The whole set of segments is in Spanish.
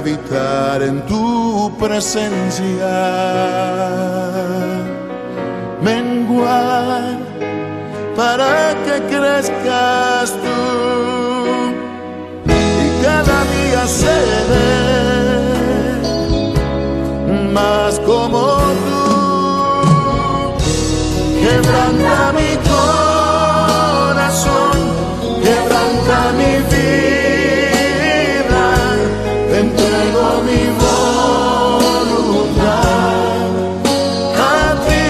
habitar en tu presencia, menguar para que crezcas tú y cada día seré más como tú. Quebranta mi corazón, quebranta mi vida, te entrego mi voluntad a ti.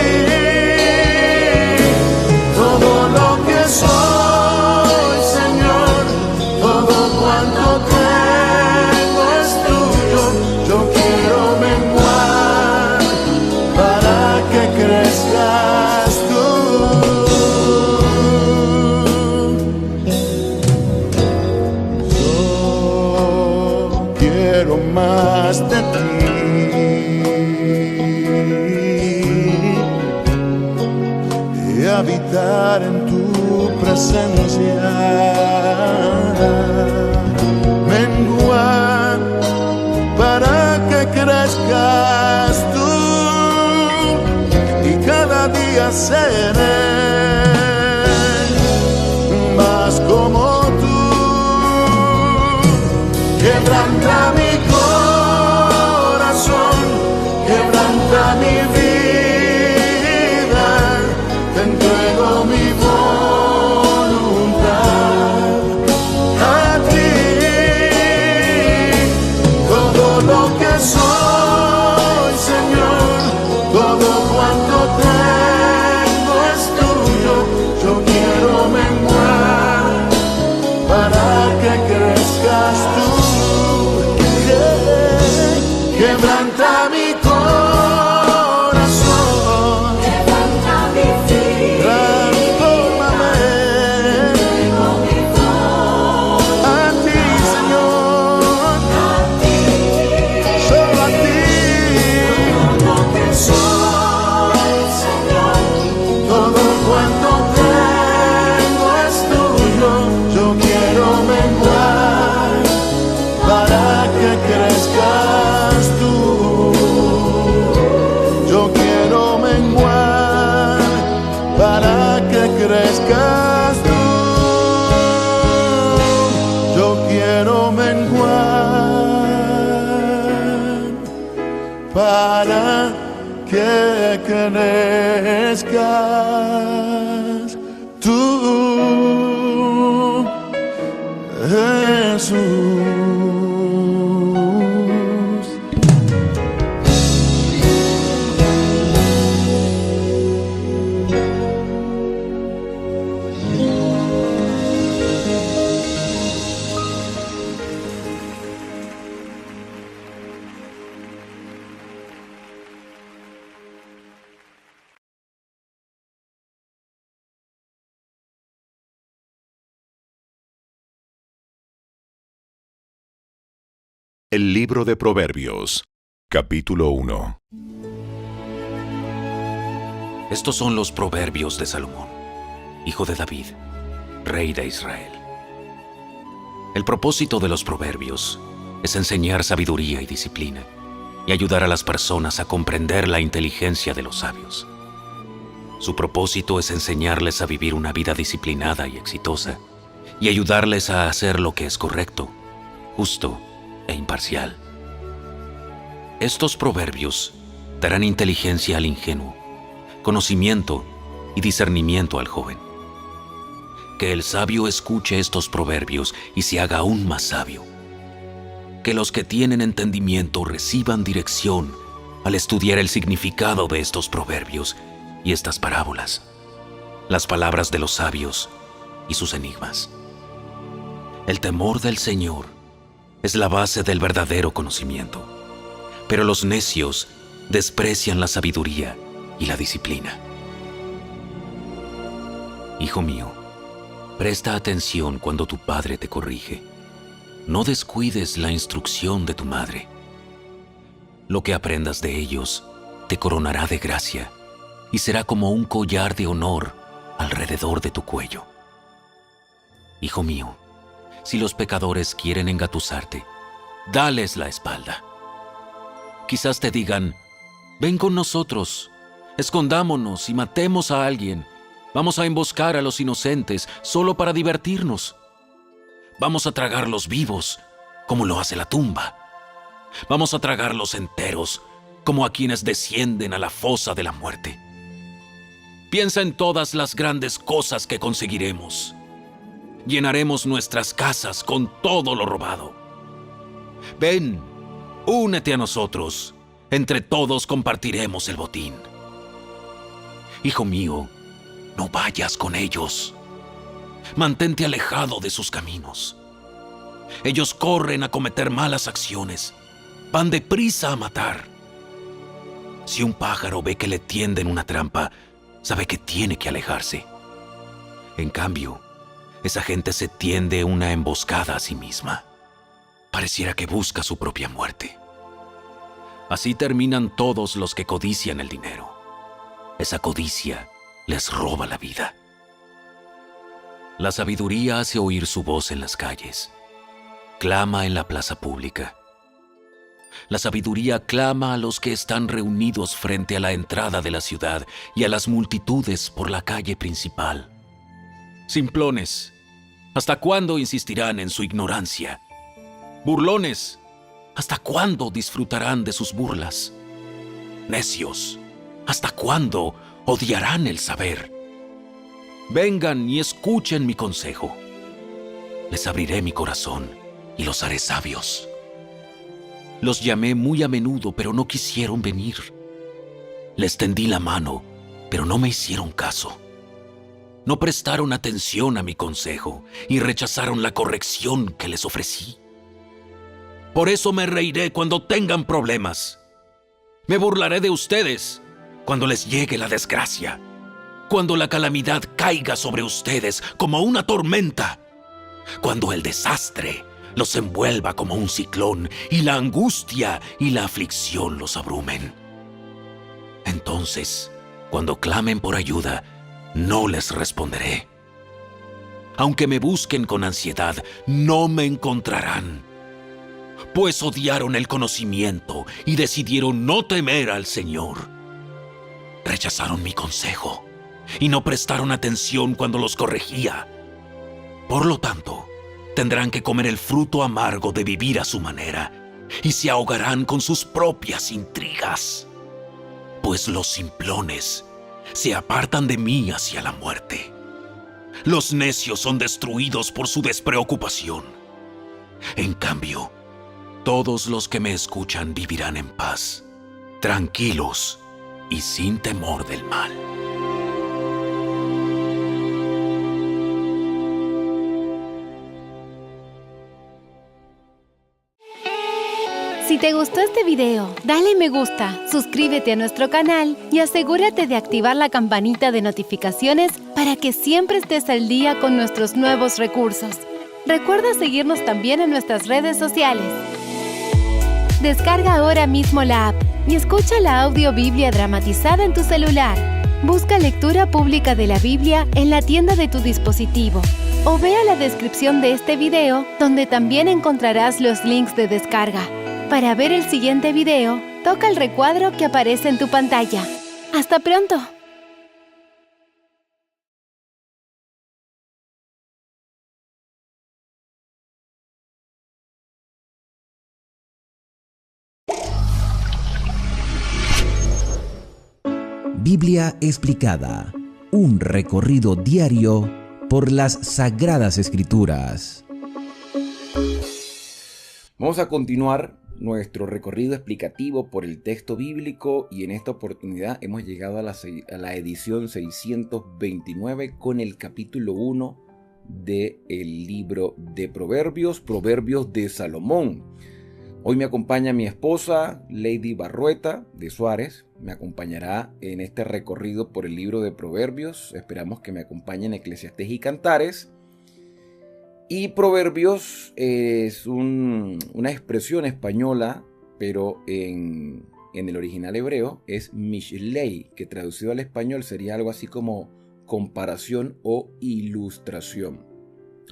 Todo lo que soy, Señor, todo cuanto tengo es tuyo. Yo quiero menguar para que crezcas tú. Yo quiero más de ti y habitar en tu presencia, menguar para que crezcas tú y cada día seré más como tú. Quebranta mi corazón, quebranta mi vida, te entrego mi voluntad a ti. Todo lo que soy, Señor, todo cuanto tengo es tuyo. Yo quiero menguar para que crezcas tú. Quebranta mi corazón, Quebranta mi vida, transfórmame tengo mi voz a ti, Señor, a ti. solo a ti. Todo lo que soy, Señor, Todo cuanto tengo es tuyo. Yo quiero menguar para que crezcas tú. Yo quiero menguar para que crezcas tú. Yo quiero menguar para que crezcas tú, Jesús. El libro de Proverbios, capítulo 1. Estos son los proverbios de Salomón, hijo de David, rey de Israel. El propósito de los proverbios es enseñar sabiduría y disciplina y ayudar a las personas a comprender la inteligencia de los sabios. Su propósito es enseñarles a vivir una vida disciplinada y exitosa y ayudarles a hacer lo que es correcto, justo e imparcial. Estos proverbios darán inteligencia al ingenuo, conocimiento y discernimiento al joven. Que el sabio escuche estos proverbios y se haga aún más sabio. Que los que tienen entendimiento reciban dirección al estudiar el significado de estos proverbios y estas parábolas, las palabras de los sabios y sus enigmas. El temor del Señor es la base del verdadero conocimiento, pero los necios desprecian la sabiduría y la disciplina. Hijo mío, presta atención cuando tu padre te corrige. No descuides la instrucción de tu madre. Lo que aprendas de ellos te coronará de gracia y será como un collar de honor alrededor de tu cuello. Hijo mío, si los pecadores quieren engatusarte, dales la espalda. Quizás te digan, ven con nosotros, escondámonos y matemos a alguien. Vamos a emboscar a los inocentes solo para divertirnos. Vamos a tragarlos vivos, como lo hace la tumba. Vamos a tragarlos enteros, como a quienes descienden a la fosa de la muerte. Piensa en todas las grandes cosas que conseguiremos. Llenaremos nuestras casas con todo lo robado. Ven, únete a nosotros. Entre todos compartiremos el botín. Hijo mío, no vayas con ellos. Mantente alejado de sus caminos. Ellos corren a cometer malas acciones. Van deprisa a matar. Si un pájaro ve que le tienden una trampa, sabe que tiene que alejarse. En cambio, esa gente se tiende una emboscada a sí misma. Pareciera que busca su propia muerte. Así terminan todos los que codician el dinero. Esa codicia les roba la vida. La sabiduría hace oír su voz en las calles. Clama en la plaza pública. La sabiduría clama a los que están reunidos frente a la entrada de la ciudad y a las multitudes por la calle principal. Simplones, ¿hasta cuándo insistirán en su ignorancia? Burlones, ¿hasta cuándo disfrutarán de sus burlas? Necios, ¿hasta cuándo odiarán el saber? Vengan y escuchen mi consejo. Les abriré mi corazón y los haré sabios. Los llamé muy a menudo, pero no quisieron venir. Les tendí la mano, pero no me hicieron caso. No prestaron atención a mi consejo y rechazaron la corrección que les ofrecí. Por eso me reiré cuando tengan problemas. Me burlaré de ustedes cuando les llegue la desgracia, cuando la calamidad caiga sobre ustedes como una tormenta, cuando el desastre los envuelva como un ciclón y la angustia y la aflicción los abrumen. Entonces, cuando clamen por ayuda, no les responderé. Aunque me busquen con ansiedad, no me encontrarán, pues odiaron el conocimiento y decidieron no temer al Señor. Rechazaron mi consejo y no prestaron atención cuando los corregía. Por lo tanto, tendrán que comer el fruto amargo de vivir a su manera y se ahogarán con sus propias intrigas. Pues los simplones se apartan de mí hacia la muerte. Los necios son destruidos por su despreocupación. En cambio, todos los que me escuchan vivirán en paz, tranquilos y sin temor del mal. Si te gustó este video, dale me gusta, suscríbete a nuestro canal y asegúrate de activar la campanita de notificaciones para que siempre estés al día con nuestros nuevos recursos. Recuerda seguirnos también en nuestras redes sociales. Descarga ahora mismo la app y escucha la audio Biblia dramatizada en tu celular. Busca lectura pública de la Biblia en la tienda de tu dispositivo o vea la descripción de este video donde también encontrarás los links de descarga. Para ver el siguiente video, toca el recuadro que aparece en tu pantalla. ¡Hasta pronto! Biblia explicada. Un recorrido diario por las Sagradas Escrituras. Vamos a continuar nuestro recorrido explicativo por el texto bíblico y en esta oportunidad hemos llegado a la edición 629 con el capítulo 1 del libro de Proverbios, Proverbios de Salomón. Hoy me acompaña mi esposa, Lady Barrueta de Suárez. Me acompañará en este recorrido por el libro de Proverbios. Esperamos que me acompañe en Eclesiastés y Cantares. Y Proverbios es una expresión española, pero en el original hebreo es Mishlei, que traducido al español sería algo así como comparación o ilustración.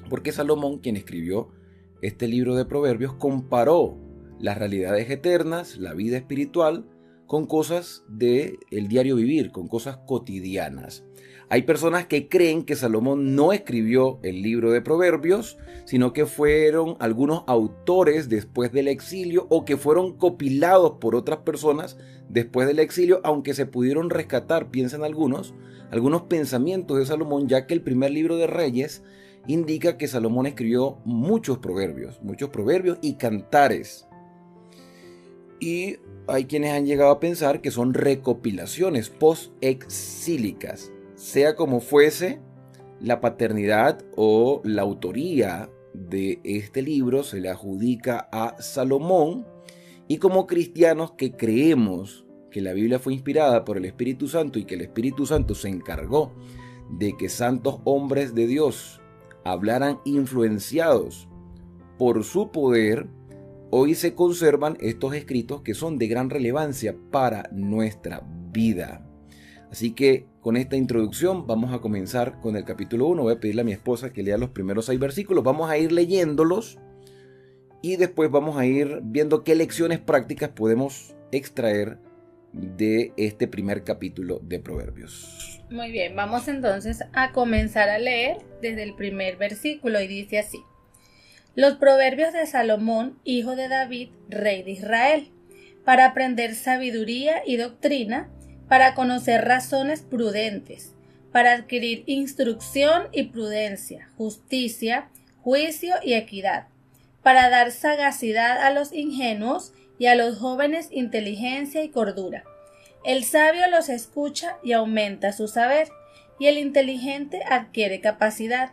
Porque Salomón, quien escribió este libro de Proverbios, comparó las realidades eternas, la vida espiritual, con cosas del diario vivir, con cosas cotidianas. Hay personas que creen que Salomón no escribió el libro de Proverbios, sino que fueron algunos autores después del exilio o que fueron copilados por otras personas después del exilio, aunque se pudieron rescatar, piensan algunos pensamientos de Salomón, ya que el primer libro de Reyes indica que Salomón escribió muchos proverbios y cantares. Y hay quienes han llegado a pensar que son recopilaciones post-exílicas. Sea como fuese, la paternidad o la autoría de este libro se le adjudica a Salomón, y como cristianos que creemos que la Biblia fue inspirada por el Espíritu Santo y que el Espíritu Santo se encargó de que santos hombres de Dios hablaran influenciados por su poder, hoy se conservan estos escritos que son de gran relevancia para nuestra vida. Así que con esta introducción vamos a comenzar con el capítulo 1. Voy a pedirle a mi esposa que lea los primeros 6 versículos. Vamos a ir leyéndolos y después vamos a ir viendo qué lecciones prácticas podemos extraer de este primer capítulo de Proverbios. Muy bien, vamos entonces a comenzar a leer desde el primer versículo y dice así: Los proverbios de Salomón, hijo de David, rey de Israel, para aprender sabiduría y doctrina, para conocer razones prudentes, para adquirir instrucción y prudencia, justicia, juicio y equidad, para dar sagacidad a los ingenuos y a los jóvenes inteligencia y cordura. El sabio los escucha y aumenta su saber, y el inteligente adquiere capacidad,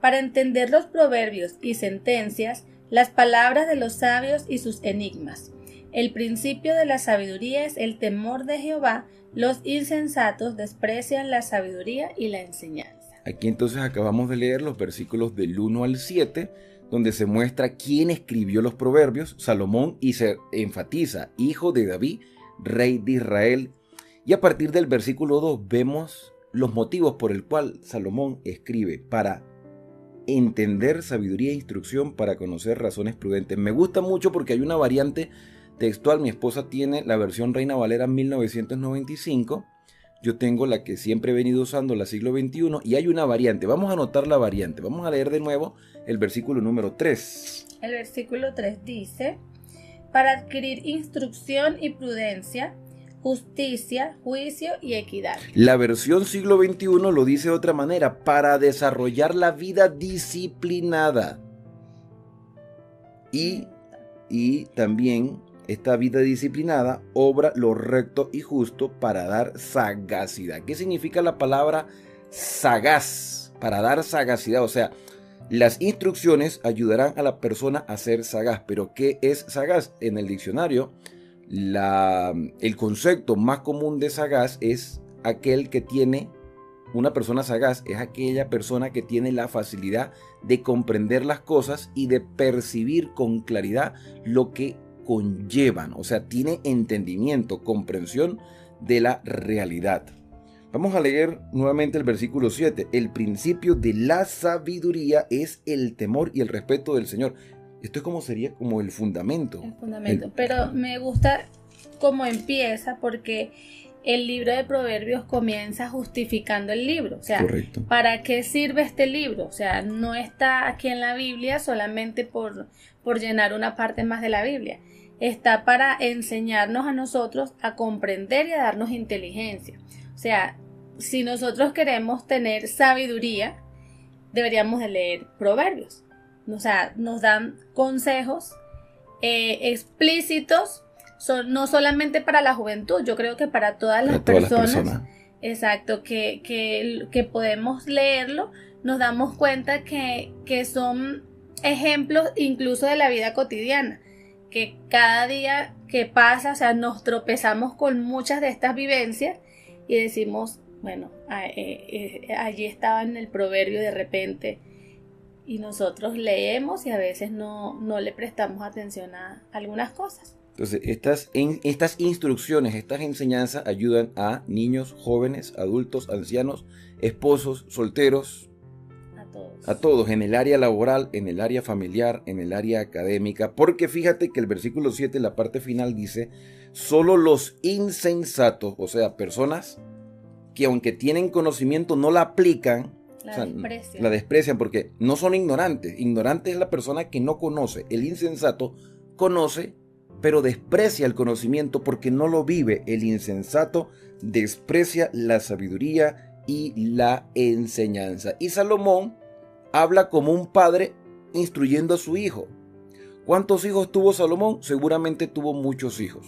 para entender los proverbios y sentencias, las palabras de los sabios y sus enigmas. El principio de la sabiduría es el temor de Jehová. Los insensatos desprecian la sabiduría y la enseñanza. Aquí entonces acabamos de leer los versículos del 1 al 7, donde se muestra quién escribió los proverbios, Salomón, y se enfatiza, hijo de David, rey de Israel. Y a partir del versículo 2 vemos los motivos por el cual Salomón escribe: para entender sabiduría e instrucción, para conocer razones prudentes. Me gusta mucho porque hay una variante textual. Mi esposa tiene la versión Reina Valera 1995. Yo tengo la que siempre he venido usando, la siglo XXI, y hay una variante. Vamos a anotar la variante. Vamos a leer de nuevo el versículo número 3. El versículo 3 dice: para adquirir instrucción y prudencia, justicia, juicio y equidad. La versión siglo XXI lo dice de otra manera: para desarrollar la vida disciplinada. Y también esta vida disciplinada obra lo recto y justo para dar sagacidad. ¿Qué significa la palabra sagaz? Para dar sagacidad, o sea, las instrucciones ayudarán a la persona a ser sagaz. Pero ¿qué es sagaz? En el diccionario, el concepto más común de sagaz es aquel que tiene, una persona sagaz es aquella persona que tiene la facilidad de comprender las cosas y de percibir con claridad lo que conllevan, o sea, tiene entendimiento, comprensión de la realidad. Vamos a leer nuevamente el versículo 7. El principio de la sabiduría es el temor y el respeto del Señor. Esto sería como el fundamento. El fundamento, pero me gusta cómo empieza, porque el libro de Proverbios comienza justificando el libro. O sea, correcto. ¿Para qué sirve este libro? O sea, no está aquí en la Biblia solamente por llenar una parte más de la Biblia. Está para enseñarnos a nosotros a comprender y a darnos inteligencia. O sea, si nosotros queremos tener sabiduría, deberíamos de leer Proverbios. O sea, nos dan consejos explícitos, no solamente para la juventud, yo creo que para todas las personas. Exacto, que podemos leerlo, nos damos cuenta que son ejemplos incluso de la vida cotidiana, que cada día que pasa, o sea, nos tropezamos con muchas de estas vivencias y decimos, bueno, allí estaba en el proverbio de repente, y nosotros leemos y a veces no le prestamos atención a algunas cosas. Entonces, estas instrucciones, estas enseñanzas ayudan a niños, jóvenes, adultos, ancianos, esposos, solteros. A todos. A todos, en el área laboral, en el área familiar, en el área académica. Porque fíjate que el versículo 7, la parte final dice, solo los insensatos, o sea, personas que aunque tienen conocimiento no la aplican, la desprecian porque no son ignorantes. Ignorante es la persona que no conoce. El insensato conoce, pero desprecia el conocimiento porque no lo vive. El insensato desprecia la sabiduría y la enseñanza. Y Salomón habla como un padre instruyendo a su hijo. ¿Cuántos hijos tuvo Salomón? Seguramente tuvo muchos hijos,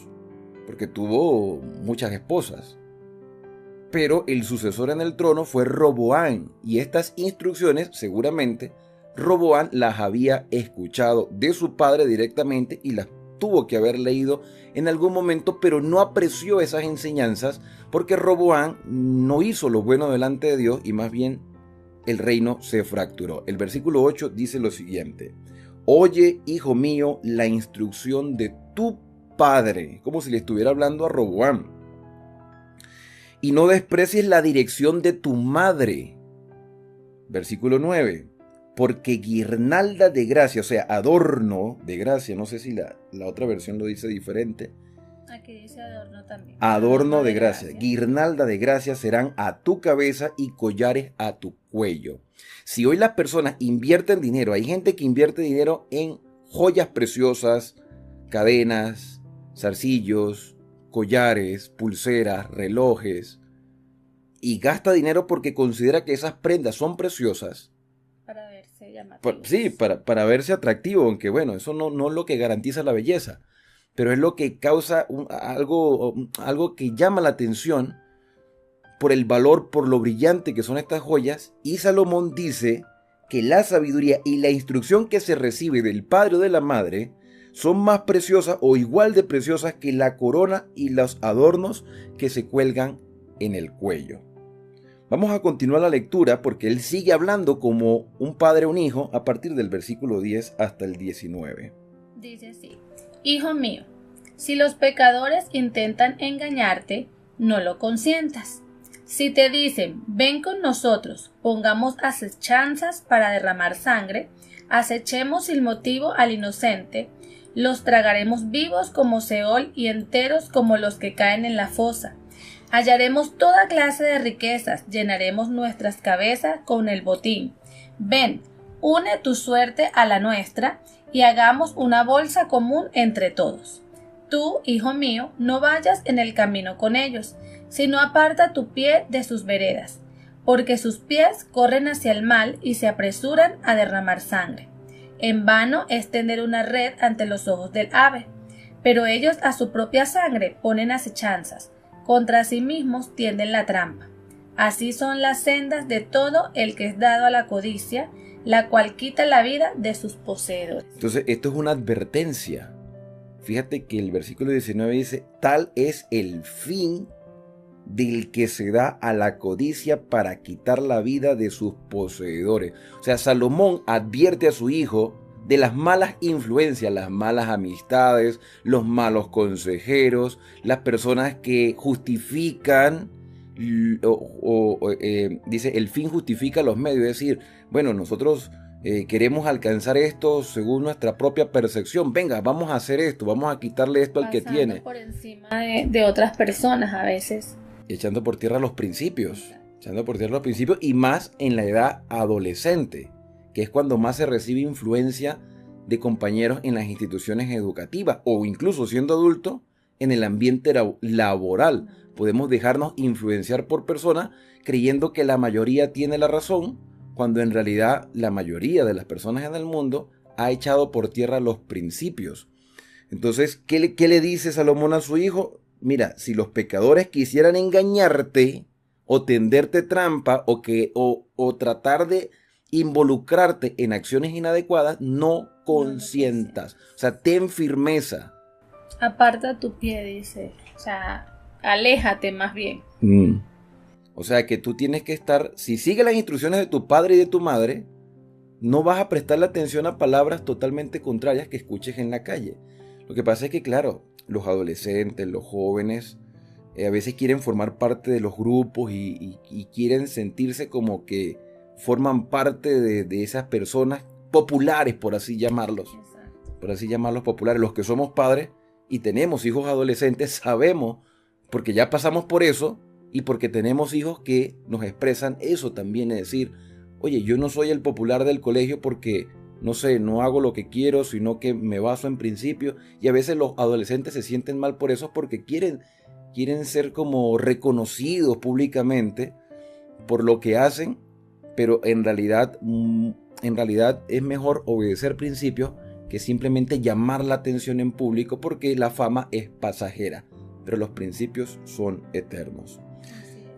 porque tuvo muchas esposas. Pero el sucesor en el trono fue Roboam, y estas instrucciones seguramente Roboam las había escuchado de su padre directamente y las tuvo que haber leído en algún momento, pero no apreció esas enseñanzas porque Roboam no hizo lo bueno delante de Dios y más bien el reino se fracturó. El versículo 8 dice lo siguiente: oye, hijo mío, la instrucción de tu padre, como si le estuviera hablando a Roboam. Y no desprecies la dirección de tu madre. Versículo 9. Porque guirnalda de gracia, o sea, adorno de gracia, no sé si la otra versión lo dice diferente. Aquí dice adorno también. Adorno de gracia. Guirnalda de gracia serán a tu cabeza y collares a tu cuello. Si hoy las personas invierten dinero, hay gente que invierte dinero en joyas preciosas, cadenas, zarcillos, collares, pulseras, relojes, y gasta dinero porque considera que esas prendas son preciosas. Para verse llamativo. Sí, para verse atractivo, aunque bueno, eso no es lo que garantiza la belleza, pero es lo que causa algo que llama la atención por el valor, por lo brillante que son estas joyas. Y Salomón dice que la sabiduría y la instrucción que se recibe del padre o de la madre son más preciosas o igual de preciosas que la corona y los adornos que se cuelgan en el cuello. Vamos a continuar la lectura porque él sigue hablando como un padre a un hijo a partir del versículo 10 hasta el 19. Dice así: hijo mío, si los pecadores intentan engañarte, no lo consientas. Si te dicen, ven con nosotros, pongamos acechanzas para derramar sangre, acechemos sin motivo al inocente, los tragaremos vivos como Seol y enteros como los que caen en la fosa. Hallaremos toda clase de riquezas, llenaremos nuestras cabezas con el botín. Ven, une tu suerte a la nuestra y hagamos una bolsa común entre todos. Tú, hijo mío, no vayas en el camino con ellos, sino aparta tu pie de sus veredas, porque sus pies corren hacia el mal y se apresuran a derramar sangre. En vano es tender una red ante los ojos del ave, pero ellos a su propia sangre ponen acechanzas, contra sí mismos tienden la trampa. Así son las sendas de todo el que es dado a la codicia, la cual quita la vida de sus poseedores. Entonces, esto es una advertencia. Fíjate que el versículo 19 dice, tal es el fin del que se da a la codicia para quitar la vida de sus poseedores. O sea, Salomón advierte a su hijo de las malas influencias, las malas amistades, los malos consejeros, las personas que justifican, dice, el fin justifica los medios. Es decir, bueno, nosotros queremos alcanzar esto según nuestra propia percepción. Venga, vamos a hacer esto, vamos a quitarle esto al que tiene. Por encima de otras personas a veces. Echando por tierra los principios. Echando por tierra los principios y más en la edad adolescente, que es cuando más se recibe influencia de compañeros en las instituciones educativas o incluso siendo adulto en el ambiente laboral. Podemos dejarnos influenciar por personas creyendo que la mayoría tiene la razón, cuando en realidad la mayoría de las personas en el mundo ha echado por tierra los principios. Entonces, ¿qué le dice Salomón a su hijo? Mira, si los pecadores quisieran engañarte o tenderte trampa o tratar de involucrarte en acciones inadecuadas, no consientas. O sea, ten firmeza. Aparta tu pie, dice. O sea, aléjate más bien. O sea, que tú tienes que estar, si sigues las instrucciones de tu padre y de tu madre, no vas a prestarle atención a palabras totalmente contrarias que escuches en la calle. Lo que pasa es que, claro, los adolescentes, los jóvenes, a veces quieren formar parte de los grupos y quieren sentirse como que forman parte de esas personas populares, por así llamarlos. Por así llamarlos populares. Los que somos padres y tenemos hijos adolescentes sabemos, porque ya pasamos por eso y porque tenemos hijos que nos expresan eso también, es decir, oye, yo no soy el popular del colegio porque, no sé, no hago lo que quiero, sino que me baso en principios. Y a veces los adolescentes se sienten mal por eso porque quieren ser como reconocidos públicamente por lo que hacen, pero en realidad es mejor obedecer principios que simplemente llamar la atención en público, porque la fama es pasajera, pero los principios son eternos.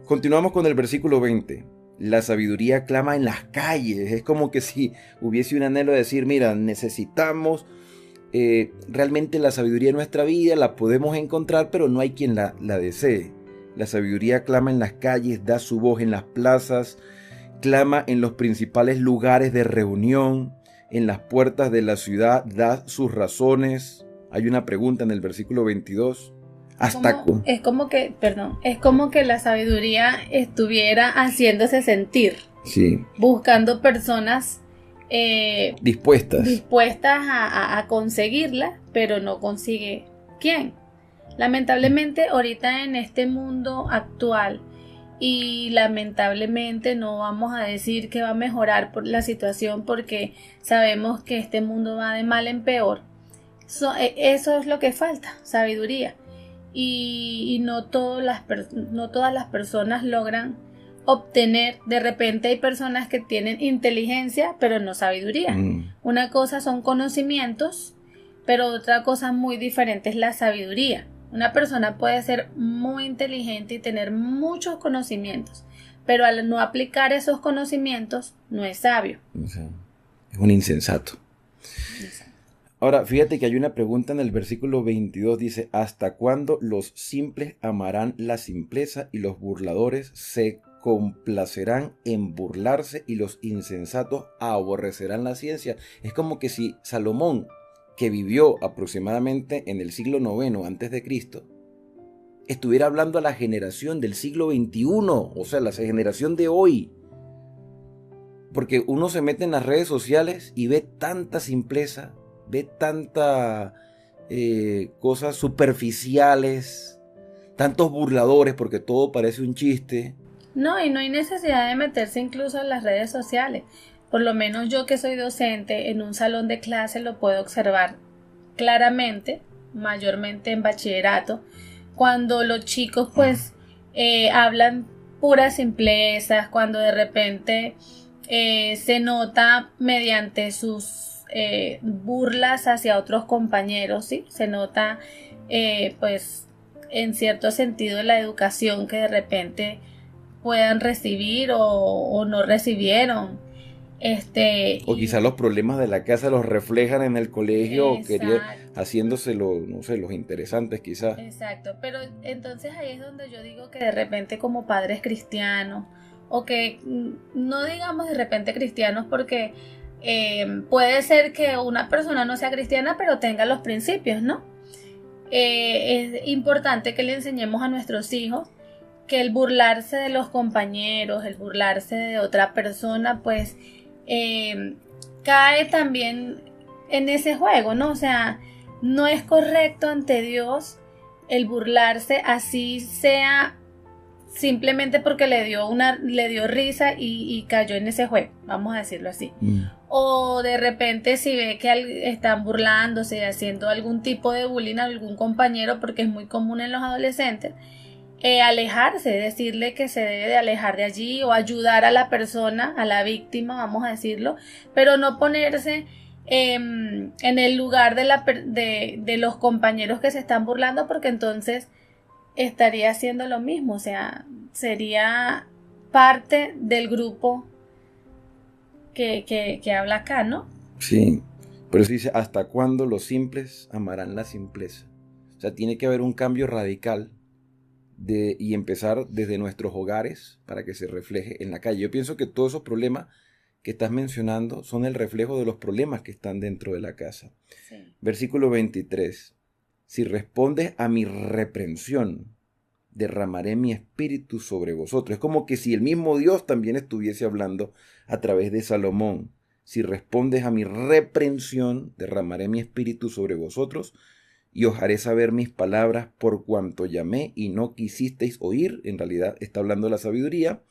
Continuamos con el versículo 20. La sabiduría clama en las calles. Es como que si hubiese un anhelo de decir, mira, necesitamos realmente la sabiduría en nuestra vida, la podemos encontrar, pero no hay quien la desee. La sabiduría clama en las calles, da su voz en las plazas, clama en los principales lugares de reunión, en las puertas de la ciudad, da sus razones. Hay una pregunta en el versículo 22. Es como que la sabiduría estuviera haciéndose sentir. Sí. Buscando personas dispuestas a conseguirla, pero no consigue quién. Lamentablemente ahorita en este mundo actual, y lamentablemente no vamos a decir que va a mejorar por la situación, porque sabemos que este mundo va de mal en peor. Eso es lo que falta, sabiduría. Y no todas las personas logran obtener. De repente hay personas que tienen inteligencia pero no sabiduría. Una cosa son conocimientos, pero otra cosa muy diferente es la sabiduría. Una persona puede ser muy inteligente y tener muchos conocimientos, pero al no aplicar esos conocimientos no es sabio. O sea, es un insensato. Ahora, fíjate que hay una pregunta en el versículo 22, dice, ¿hasta cuándo los simples amarán la simpleza y los burladores se complacerán en burlarse y los insensatos aborrecerán la ciencia? Es como que si Salomón, que vivió aproximadamente en el siglo IX antes de Cristo, estuviera hablando a la generación del siglo XXI, o sea, la generación de hoy. Porque uno se mete en las redes sociales y ve tanta simpleza, ve tanta cosas superficiales, tantos burladores, porque todo parece un chiste. No, y no hay necesidad de meterse incluso en las redes sociales. Por lo menos yo, que soy docente, en un salón de clase lo puedo observar claramente, mayormente en bachillerato, cuando los chicos pues hablan puras simplezas, cuando de repente se nota mediante sus burlas hacia otros compañeros, ¿sí? Se nota pues en cierto sentido la educación que de repente puedan recibir o no recibieron. O quizás los problemas de la casa los reflejan en el colegio, haciéndose los interesantes quizás. Exacto, pero entonces ahí es donde yo digo que de repente como padres cristianos, o que no digamos de repente cristianos, porque puede ser que una persona no sea cristiana pero tenga los principios, ¿no? Es importante que le enseñemos a nuestros hijos que el burlarse de los compañeros, el burlarse de otra persona, pues cae también en ese juego, ¿no? O sea, no es correcto ante Dios el burlarse, así sea simplemente porque le dio risa y cayó en ese juego, vamos a decirlo así. O de repente si ve que están burlándose, haciendo algún tipo de bullying a algún compañero, porque es muy común en los adolescentes, alejarse, decirle que se debe de alejar de allí, o ayudar a la persona, a la víctima, vamos a decirlo, pero no ponerse en el lugar de los compañeros que se están burlando, porque entonces estaría haciendo lo mismo, o sea, sería parte del grupo que habla acá, ¿no? Sí, por eso dice, ¿hasta cuándo los simples amarán la simpleza? O sea, tiene que haber un cambio radical y empezar desde nuestros hogares para que se refleje en la calle. Yo pienso que todos esos problemas que estás mencionando son el reflejo de los problemas que están dentro de la casa. Sí. Versículo 23. Si respondes a mi reprensión, derramaré mi espíritu sobre vosotros. Es como que si el mismo Dios también estuviese hablando a través de Salomón. Si respondes a mi reprensión, derramaré mi espíritu sobre vosotros y os haré saber mis palabras por cuanto llamé y no quisisteis oír. En realidad está hablando de la sabiduría.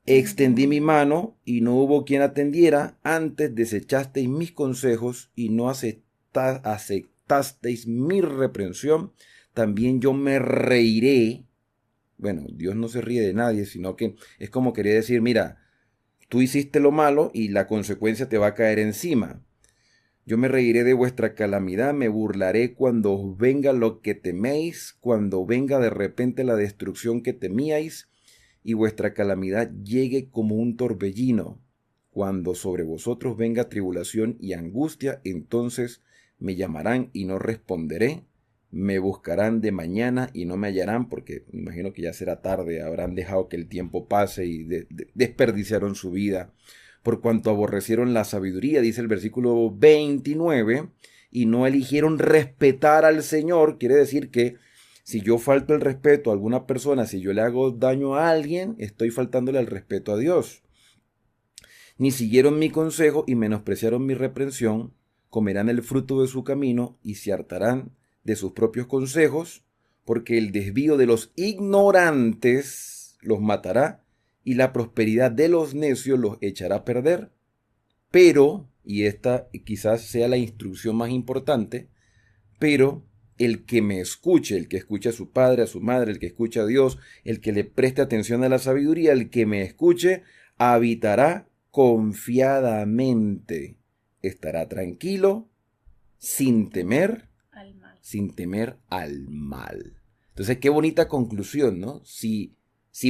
Extendí mi mano y no hubo quien atendiera. Antes desechasteis mis consejos y no aceptasteis mi reprensión. También yo me reiré. Bueno, Dios no se ríe de nadie, sino que es como quería decir, mira, tú hiciste lo malo y la consecuencia te va a caer encima. Yo me reiré de vuestra calamidad, me burlaré cuando os venga lo que teméis, cuando venga de repente la destrucción que temíais, y vuestra calamidad llegue como un torbellino. Cuando sobre vosotros venga tribulación y angustia, entonces me llamarán y no responderé. Me buscarán de mañana y no me hallarán, porque me imagino que ya será tarde, habrán dejado que el tiempo pase y desperdiciaron su vida. Por cuanto aborrecieron la sabiduría, dice el versículo 29, y no eligieron respetar al Señor. Quiere decir que si yo falto el respeto a alguna persona, si yo le hago daño a alguien, estoy faltándole el respeto a Dios. Ni siguieron mi consejo y menospreciaron mi reprensión, comerán el fruto de su camino y se hartarán de sus propios consejos, porque el desvío de los ignorantes los matará y la prosperidad de los necios los echará a perder. Pero, y esta quizás sea la instrucción más importante, pero el que me escuche, el que escuche a su padre, a su madre, el que escuche a Dios, el que le preste atención a la sabiduría, el que me escuche, habitará confiadamente, estará tranquilo, sin temer al mal. Entonces, qué bonita conclusión, ¿no? Si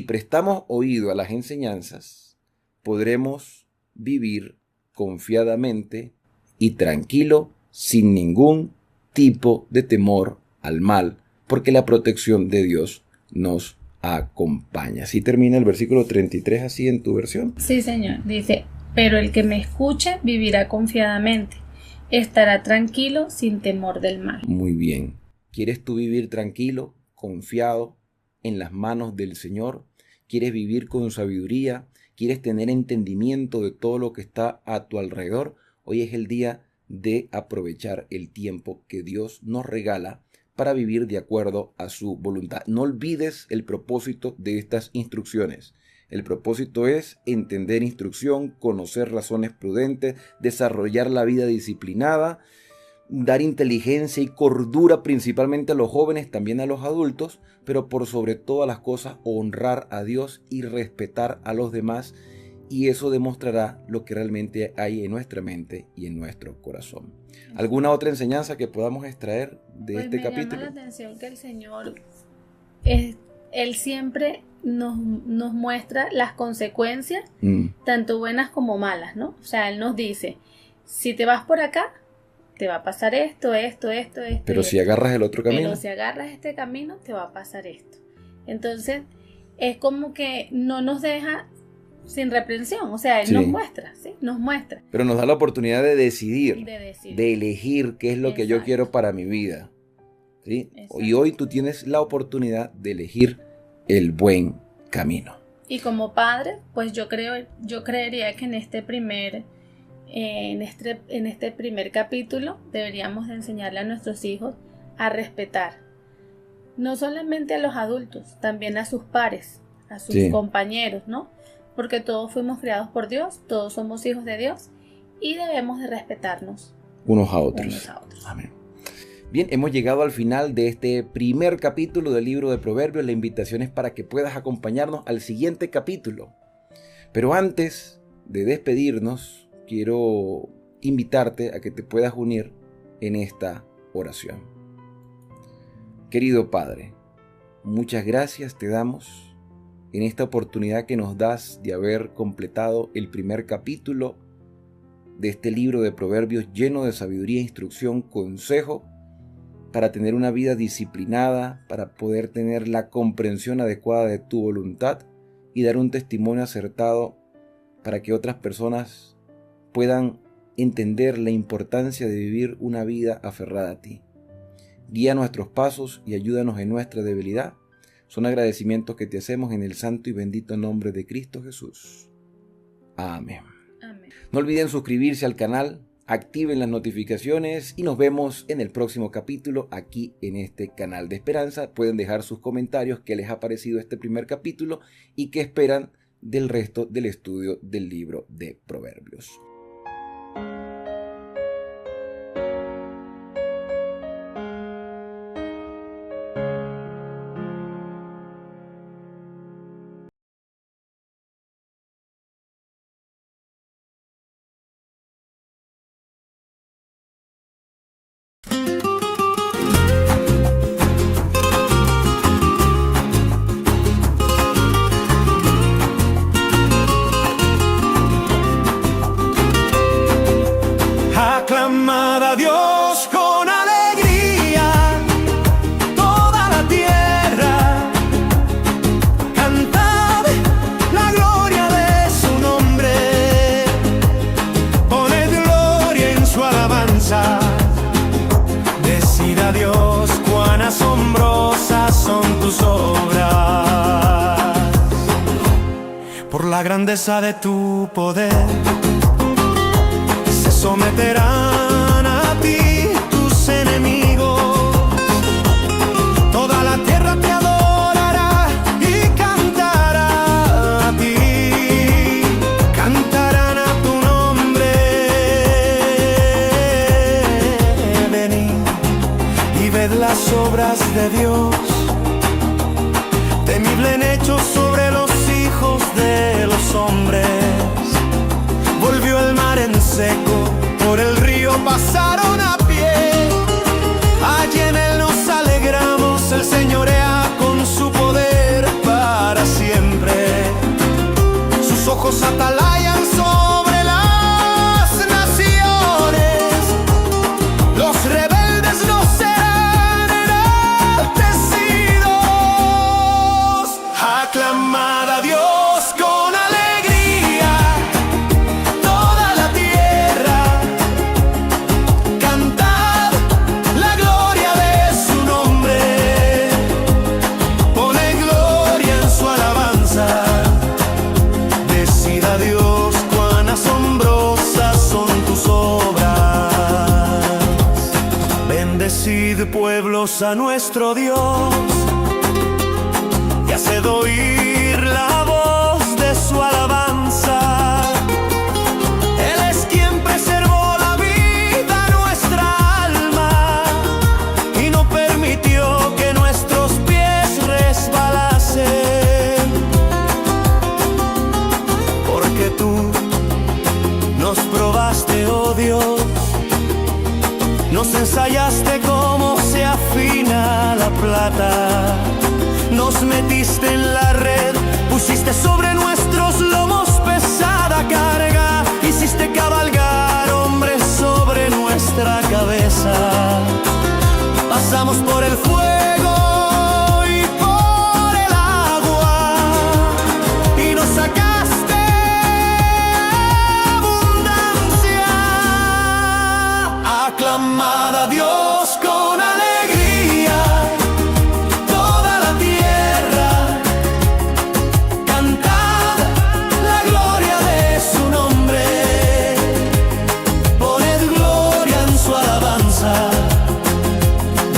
prestamos oído a las enseñanzas, podremos vivir confiadamente y tranquilo, sin ningún tipo de temor al mal, porque la protección de Dios nos acompaña. Así termina el versículo 33, así en tu versión. Sí, Señor. Dice, pero el que me escuche vivirá confiadamente. Estará tranquilo sin temor del mal. Muy bien. ¿Quieres tú vivir tranquilo, confiado en las manos del Señor? ¿Quieres vivir con sabiduría? ¿Quieres tener entendimiento de todo lo que está a tu alrededor? Hoy es el día de aprovechar el tiempo que Dios nos regala para vivir de acuerdo a su voluntad. No olvides el propósito de estas instrucciones. El propósito es entender instrucción, conocer razones prudentes, desarrollar la vida disciplinada, dar inteligencia y cordura principalmente a los jóvenes, también a los adultos, pero por sobre todas las cosas honrar a Dios y respetar a los demás, y eso demostrará lo que realmente hay en nuestra mente y en nuestro corazón. ¿Alguna otra enseñanza que podamos extraer de este capítulo? Me llama la atención que el Señor, Él siempre nos muestra las consecuencias, tanto buenas como malas, ¿no? O sea, Él nos dice, si te vas por acá, te va a pasar esto. Pero si agarras el otro camino. Pero si agarras este camino, te va a pasar esto. Entonces, es como que no nos deja sin reprensión. O sea, Él nos muestra, ¿sí? Nos muestra. Pero nos da la oportunidad de decidir. De elegir qué es lo que yo quiero para mi vida. ¿Sí? Y hoy tú tienes la oportunidad de elegir el buen camino. Y como padre, pues yo creería que en este primer capítulo deberíamos de enseñarle a nuestros hijos a respetar no solamente a los adultos, también a sus pares, a sus compañeros, ¿no? Porque todos fuimos creados por Dios, todos somos hijos de Dios y debemos de respetarnos unos a otros. Amén. Bien, hemos llegado al final de este primer capítulo del libro de Proverbios. La invitación es para que puedas acompañarnos al siguiente capítulo. Pero antes de despedirnos, quiero invitarte a que te puedas unir en esta oración. Querido Padre, muchas gracias te damos en esta oportunidad que nos das de haber completado el primer capítulo de este libro de Proverbios lleno de sabiduría, instrucción, consejo, para tener una vida disciplinada, para poder tener la comprensión adecuada de tu voluntad y dar un testimonio acertado para que otras personas puedan entender la importancia de vivir una vida aferrada a ti. Guía nuestros pasos y ayúdanos en nuestra debilidad. Son agradecimientos que te hacemos en el santo y bendito nombre de Cristo Jesús. Amén. Amén. No olviden suscribirse al canal, activen las notificaciones y nos vemos en el próximo capítulo aquí en este canal de Esperanza. Pueden dejar sus comentarios, qué les ha parecido este primer capítulo y qué esperan del resto del estudio del libro de Proverbios. Aclamad a Dios con alegría, toda la tierra. Cantad la gloria de su nombre. Poned gloria en su alabanza. Decid a Dios cuán asombrosas son tus obras. Por la grandeza de tu poder se someterán a ti tus enemigos. Toda la tierra te adorará y cantará a ti. Cantarán a tu nombre. Venid y ved las obras de Dios. Temible en hechos sobre los hijos de los hombres. Volvió el mar en seco, por el río pasaron a pie. Allí en él nos alegramos, el señorea con su poder para siempre. Sus ojos atalayan sobre las naciones. Los rebeldes no serán enaltecidos. Aclamad a Dios con alegría, toda la tierra. Cantad la gloria de su nombre. Poned gloria en su alabanza. Decid a Dios cuán asombrosas son tus obras. Bendecid pueblos a nuestro Dios y haced oír la voz de su alabanza. Él es quien preservó la vida a nuestra alma y no permitió que nuestros pies resbalasen. Porque tú nos probaste, oh Dios, nos ensayaste como se afina la plata. Nos metiste en la red, pusiste sobre nuestros lomos pesada carga. Hiciste cabalgar hombres sobre nuestra cabeza. Pasamos por el fuego y por el agua y nos sacaste abundancia. Aclamad a Dios con alegría, toda la tierra. Cantad la gloria de su nombre. Poned gloria en su alabanza.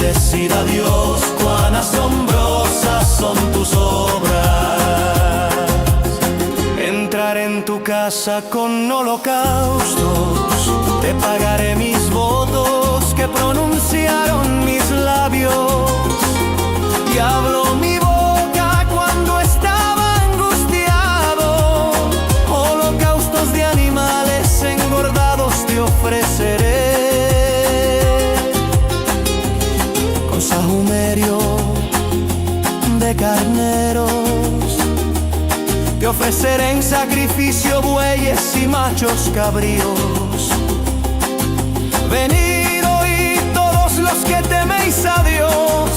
Decid a Dios cuán asombrosas son tus obras. Entrar en tu casa con holocaustos, te pagaré mis votos que pronunciaron mis labios. Y habló mi boca cuando estaba angustiado. Holocaustos de animales engordados te ofreceré. Con sahumerio de carneros te ofreceré en sacrificio bueyes y machos cabríos. Venid hoy todos los que teméis a Dios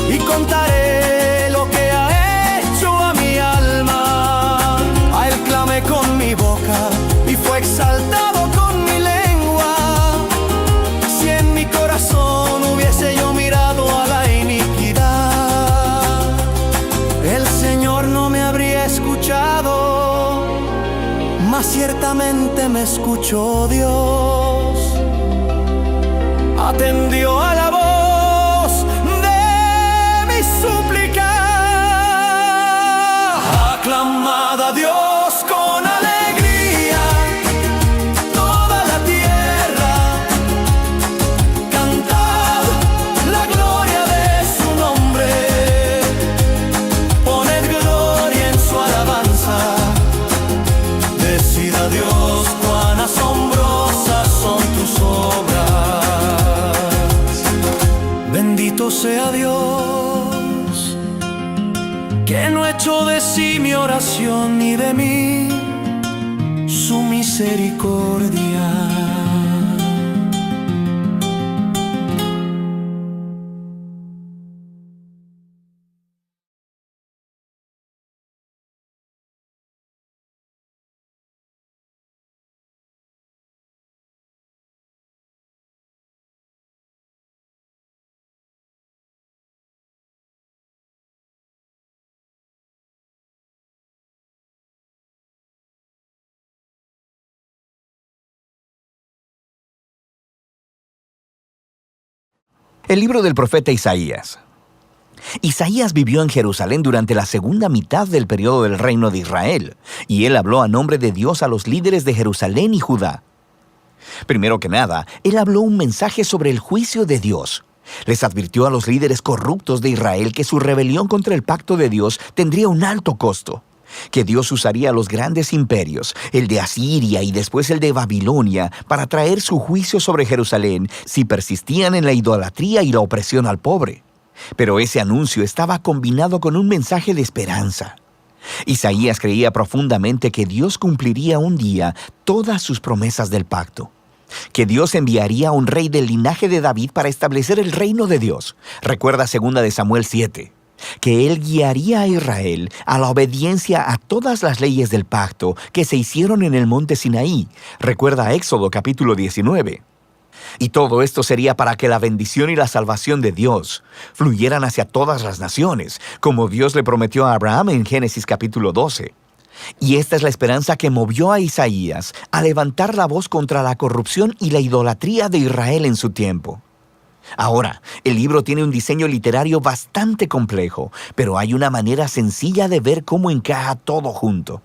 y contaré lo que ha hecho a mi alma. A él clamé con mi boca y fue exaltado con mi lengua. Si en mi corazón hubiese ciertamente me escuchó Dios, atendió a la voz de mi súplica. Aclamad a Dios con alegría, toda la tierra, cantad la gloria de su nombre, poned gloria en su alabanza. Decid a Dios cuán asombrosas son tus obras. Bendito sea Dios, que no echó de sí mi oración ni de mí su misericordia. El libro del profeta Isaías. Isaías vivió en Jerusalén durante la segunda mitad del periodo del reino de Israel, y él habló a nombre de Dios a los líderes de Jerusalén y Judá. Primero que nada, él habló un mensaje sobre el juicio de Dios. Les advirtió a los líderes corruptos de Israel que su rebelión contra el pacto de Dios tendría un alto costo, que Dios usaría los grandes imperios, el de Asiria y después el de Babilonia, para traer su juicio sobre Jerusalén si persistían en la idolatría y la opresión al pobre. Pero ese anuncio estaba combinado con un mensaje de esperanza. Isaías creía profundamente que Dios cumpliría un día todas sus promesas del pacto, que Dios enviaría a un rey del linaje de David para establecer el reino de Dios. Recuerda 2 de Samuel 7. Que él guiaría a Israel a la obediencia a todas las leyes del pacto que se hicieron en el monte Sinaí. Recuerda Éxodo capítulo 19. Y todo esto sería para que la bendición y la salvación de Dios fluyeran hacia todas las naciones, como Dios le prometió a Abraham en Génesis capítulo 12. Y esta es la esperanza que movió a Isaías a levantar la voz contra la corrupción y la idolatría de Israel en su tiempo. Ahora, el libro tiene un diseño literario bastante complejo, pero hay una manera sencilla de ver cómo encaja todo junto.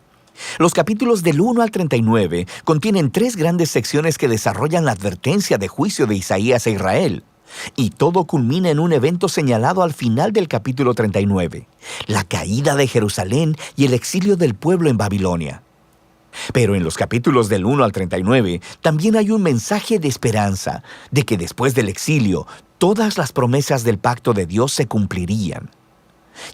Los capítulos del 1 al 39 contienen 3 grandes secciones que desarrollan la advertencia de juicio de Isaías a Israel. Y todo culmina en un evento señalado al final del capítulo 39, la caída de Jerusalén y el exilio del pueblo en Babilonia. Pero en los capítulos del 1 al 39 también hay un mensaje de esperanza, de que después del exilio, todas las promesas del pacto de Dios se cumplirían.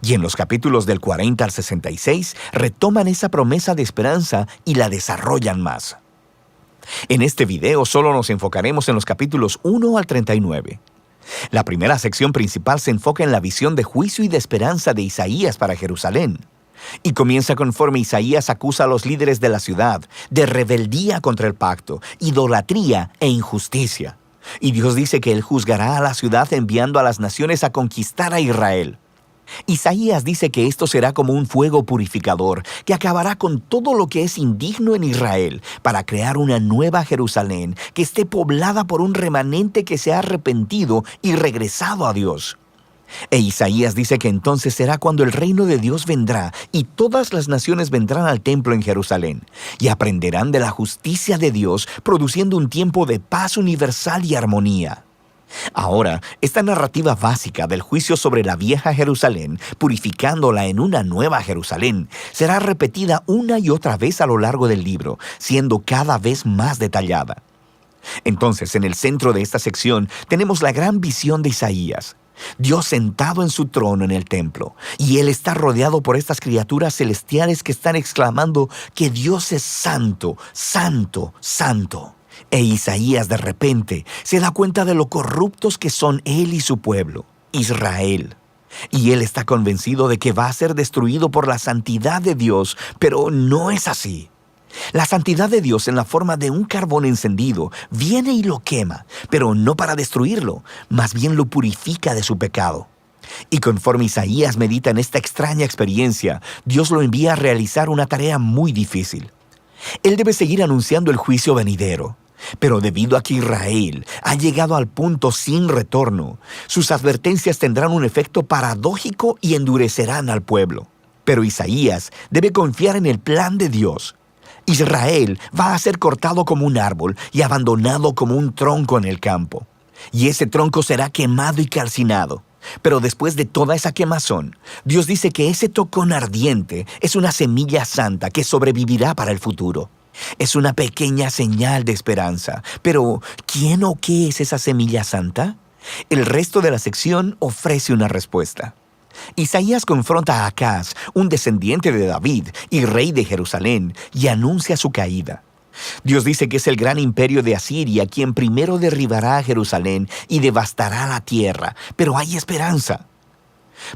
Y en los capítulos del 40 al 66 retoman esa promesa de esperanza y la desarrollan más. En este video solo nos enfocaremos en los capítulos 1 al 39. La primera sección principal se enfoca en la visión de juicio y de esperanza de Isaías para Jerusalén. Y comienza conforme Isaías acusa a los líderes de la ciudad de rebeldía contra el pacto, idolatría e injusticia. Y Dios dice que Él juzgará a la ciudad enviando a las naciones a conquistar a Israel. Isaías dice que esto será como un fuego purificador que acabará con todo lo que es indigno en Israel para crear una nueva Jerusalén que esté poblada por un remanente que se ha arrepentido y regresado a Dios. E Isaías dice que entonces será cuando el reino de Dios vendrá y todas las naciones vendrán al templo en Jerusalén y aprenderán de la justicia de Dios, produciendo un tiempo de paz universal y armonía. Ahora, esta narrativa básica del juicio sobre la vieja Jerusalén, purificándola en una nueva Jerusalén, será repetida una y otra vez a lo largo del libro, siendo cada vez más detallada. Entonces, en el centro de esta sección tenemos la gran visión de Isaías. Dios sentado en su trono en el templo, y Él está rodeado por estas criaturas celestiales que están exclamando que Dios es santo, santo, santo. E Isaías de repente se da cuenta de lo corruptos que son él y su pueblo, Israel. Y él está convencido de que va a ser destruido por la santidad de Dios, pero no es así. La santidad de Dios en la forma de un carbón encendido viene y lo quema, pero no para destruirlo, más bien lo purifica de su pecado. Y conforme Isaías medita en esta extraña experiencia, Dios lo envía a realizar una tarea muy difícil. Él debe seguir anunciando el juicio venidero. Pero debido a que Israel ha llegado al punto sin retorno, sus advertencias tendrán un efecto paradójico y endurecerán al pueblo. Pero Isaías debe confiar en el plan de Dios. Israel va a ser cortado como un árbol y abandonado como un tronco en el campo. Y ese tronco será quemado y calcinado. Pero después de toda esa quemazón, Dios dice que ese tocón ardiente es una semilla santa que sobrevivirá para el futuro. Es una pequeña señal de esperanza. Pero, ¿quién o qué es esa semilla santa? El resto de la sección ofrece una respuesta. Isaías confronta a Acaz, un descendiente de David y rey de Jerusalén, y anuncia su caída. Dios dice que es el gran imperio de Asiria quien primero derribará a Jerusalén y devastará la tierra, pero hay esperanza.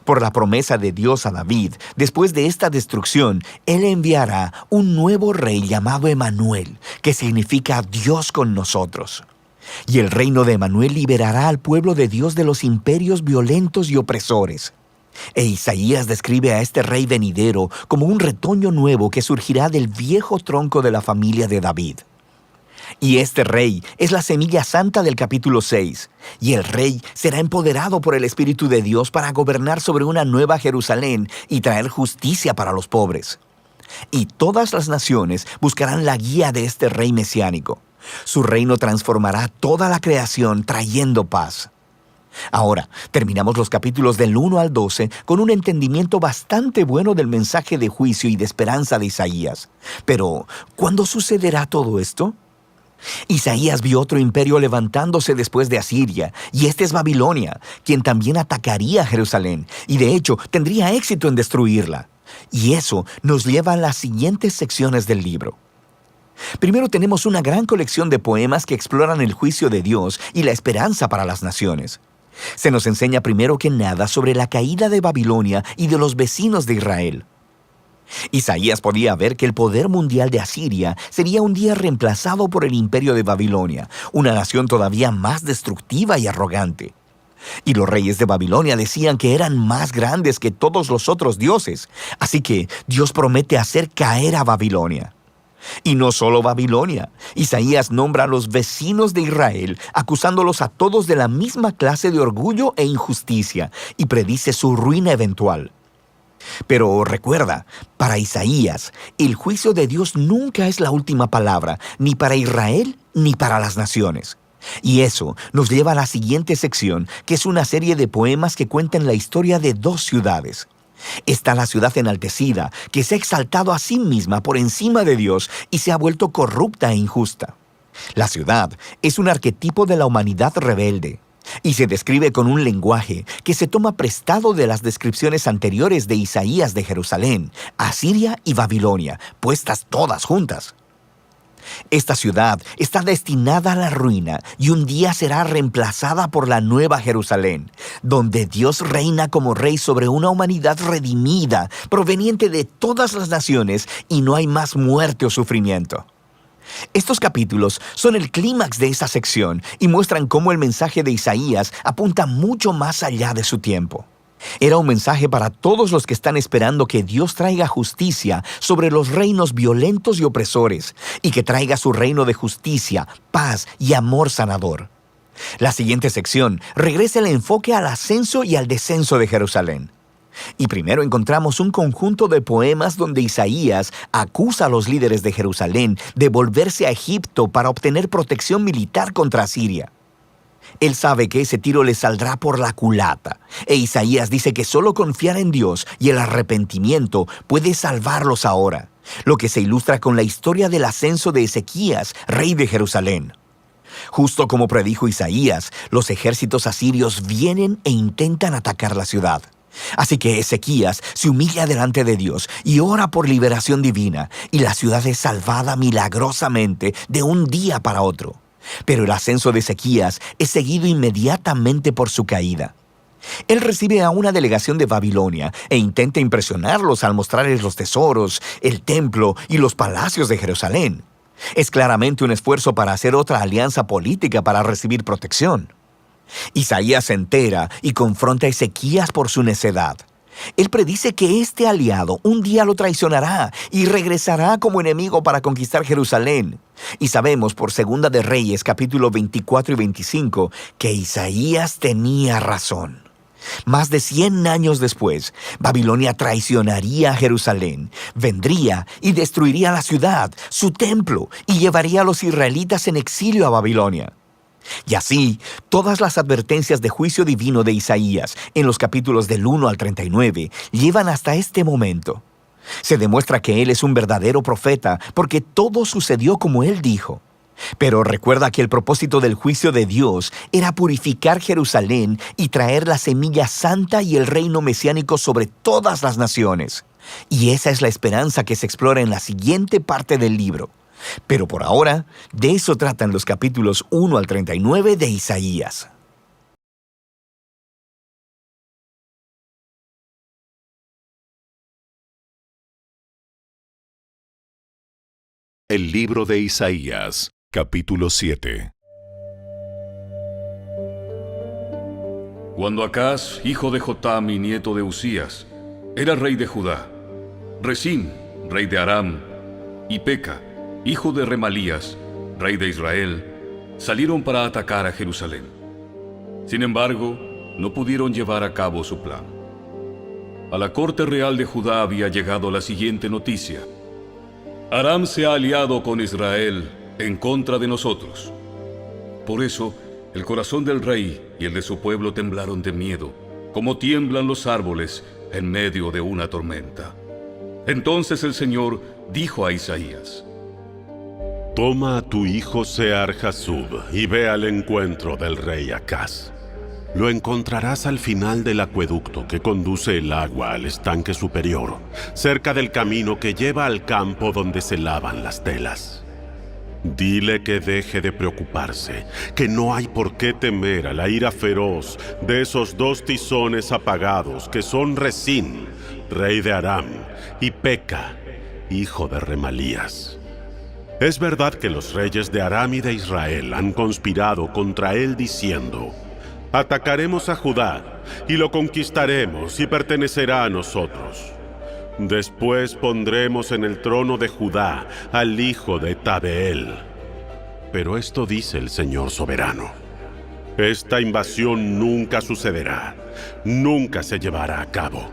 Por la promesa de Dios a David, después de esta destrucción, Él enviará un nuevo rey llamado Emanuel, que significa Dios con nosotros. Y el reino de Emanuel liberará al pueblo de Dios de los imperios violentos y opresores. E Isaías describe a este rey venidero como un retoño nuevo que surgirá del viejo tronco de la familia de David. Y este rey es la semilla santa del capítulo 6, y el rey será empoderado por el Espíritu de Dios para gobernar sobre una nueva Jerusalén y traer justicia para los pobres. Y todas las naciones buscarán la guía de este rey mesiánico. Su reino transformará toda la creación trayendo paz. Ahora, terminamos los capítulos del 1 al 12 con un entendimiento bastante bueno del mensaje de juicio y de esperanza de Isaías. Pero, ¿cuándo sucederá todo esto? Isaías vio otro imperio levantándose después de Asiria, y este es Babilonia, quien también atacaría a Jerusalén, y de hecho tendría éxito en destruirla. Y eso nos lleva a las siguientes secciones del libro. Primero tenemos una gran colección de poemas que exploran el juicio de Dios y la esperanza para las naciones. Se nos enseña primero que nada sobre la caída de Babilonia y de los vecinos de Israel. Isaías podía ver que el poder mundial de Asiria sería un día reemplazado por el imperio de Babilonia, una nación todavía más destructiva y arrogante. Y los reyes de Babilonia decían que eran más grandes que todos los otros dioses, así que Dios promete hacer caer a Babilonia. Y no solo Babilonia, Isaías nombra a los vecinos de Israel, acusándolos a todos de la misma clase de orgullo e injusticia, y predice su ruina eventual. Pero recuerda, para Isaías, el juicio de Dios nunca es la última palabra, ni para Israel ni para las naciones. Y eso nos lleva a la siguiente sección, que es una serie de poemas que cuentan la historia de dos ciudades. Está la ciudad enaltecida, que se ha exaltado a sí misma por encima de Dios y se ha vuelto corrupta e injusta. La ciudad es un arquetipo de la humanidad rebelde, y se describe con un lenguaje que se toma prestado de las descripciones anteriores de Isaías de Jerusalén, Asiria y Babilonia, puestas todas juntas. Esta ciudad está destinada a la ruina y un día será reemplazada por la nueva Jerusalén, donde Dios reina como rey sobre una humanidad redimida, proveniente de todas las naciones, y no hay más muerte o sufrimiento. Estos capítulos son el clímax de esa sección y muestran cómo el mensaje de Isaías apunta mucho más allá de su tiempo. Era un mensaje para todos los que están esperando que Dios traiga justicia sobre los reinos violentos y opresores, y que traiga su reino de justicia, paz y amor sanador. La siguiente sección regresa el enfoque al ascenso y al descenso de Jerusalén. Y primero encontramos un conjunto de poemas donde Isaías acusa a los líderes de Jerusalén de volverse a Egipto para obtener protección militar contra Asiria. Él sabe que ese tiro le saldrá por la culata, e Isaías dice que solo confiar en Dios y el arrepentimiento puede salvarlos ahora, lo que se ilustra con la historia del ascenso de Ezequías, rey de Jerusalén. Justo como predijo Isaías, los ejércitos asirios vienen e intentan atacar la ciudad. Así que Ezequías se humilla delante de Dios y ora por liberación divina, y la ciudad es salvada milagrosamente de un día para otro. Pero el ascenso de Ezequías es seguido inmediatamente por su caída. Él recibe a una delegación de Babilonia e intenta impresionarlos al mostrarles los tesoros, el templo y los palacios de Jerusalén. Es claramente un esfuerzo para hacer otra alianza política para recibir protección. Isaías se entera y confronta a Ezequías por su necedad. Él predice que este aliado un día lo traicionará y regresará como enemigo para conquistar Jerusalén. Y sabemos por Segunda de Reyes, capítulo 24 y 25, que Isaías tenía razón. Más de 100 años después, Babilonia traicionaría a Jerusalén, vendría y destruiría la ciudad, su templo, y llevaría a los israelitas en exilio a Babilonia. Y así, todas las advertencias de juicio divino de Isaías, en los capítulos del 1 al 39, llevan hasta este momento. Se demuestra que él es un verdadero profeta, porque todo sucedió como él dijo. Pero recuerda que el propósito del juicio de Dios era purificar Jerusalén y traer la semilla santa y el reino mesiánico sobre todas las naciones. Y esa es la esperanza que se explora en la siguiente parte del libro. Pero por ahora, de eso tratan los capítulos 1 al 39 de Isaías. El libro de Isaías, capítulo 7. Cuando Acaz, hijo de Jotam y nieto de Usías, era rey de Judá, Resín, rey de Aram, y Peca, hijo de Remalías, rey de Israel, salieron para atacar a Jerusalén. Sin embargo, no pudieron llevar a cabo su plan. A la corte real de Judá había llegado la siguiente noticia: Aram se ha aliado con Israel en contra de nosotros. Por eso, el corazón del rey y el de su pueblo temblaron de miedo, como tiemblan los árboles en medio de una tormenta. Entonces el Señor dijo a Isaías: Toma a tu hijo Sear-Jasub y ve al encuentro del rey Acaz. Lo encontrarás al final del acueducto que conduce el agua al estanque superior, cerca del camino que lleva al campo donde se lavan las telas. Dile que deje de preocuparse, que no hay por qué temer a la ira feroz de esos dos tizones apagados que son Resín, rey de Aram, y Peca, hijo de Remalías. Es verdad que los reyes de Aram y de Israel han conspirado contra él diciendo: atacaremos a Judá y lo conquistaremos y pertenecerá a nosotros. Después pondremos en el trono de Judá al hijo de Tabeel. Pero esto dice el Señor soberano: esta invasión nunca sucederá, nunca se llevará a cabo.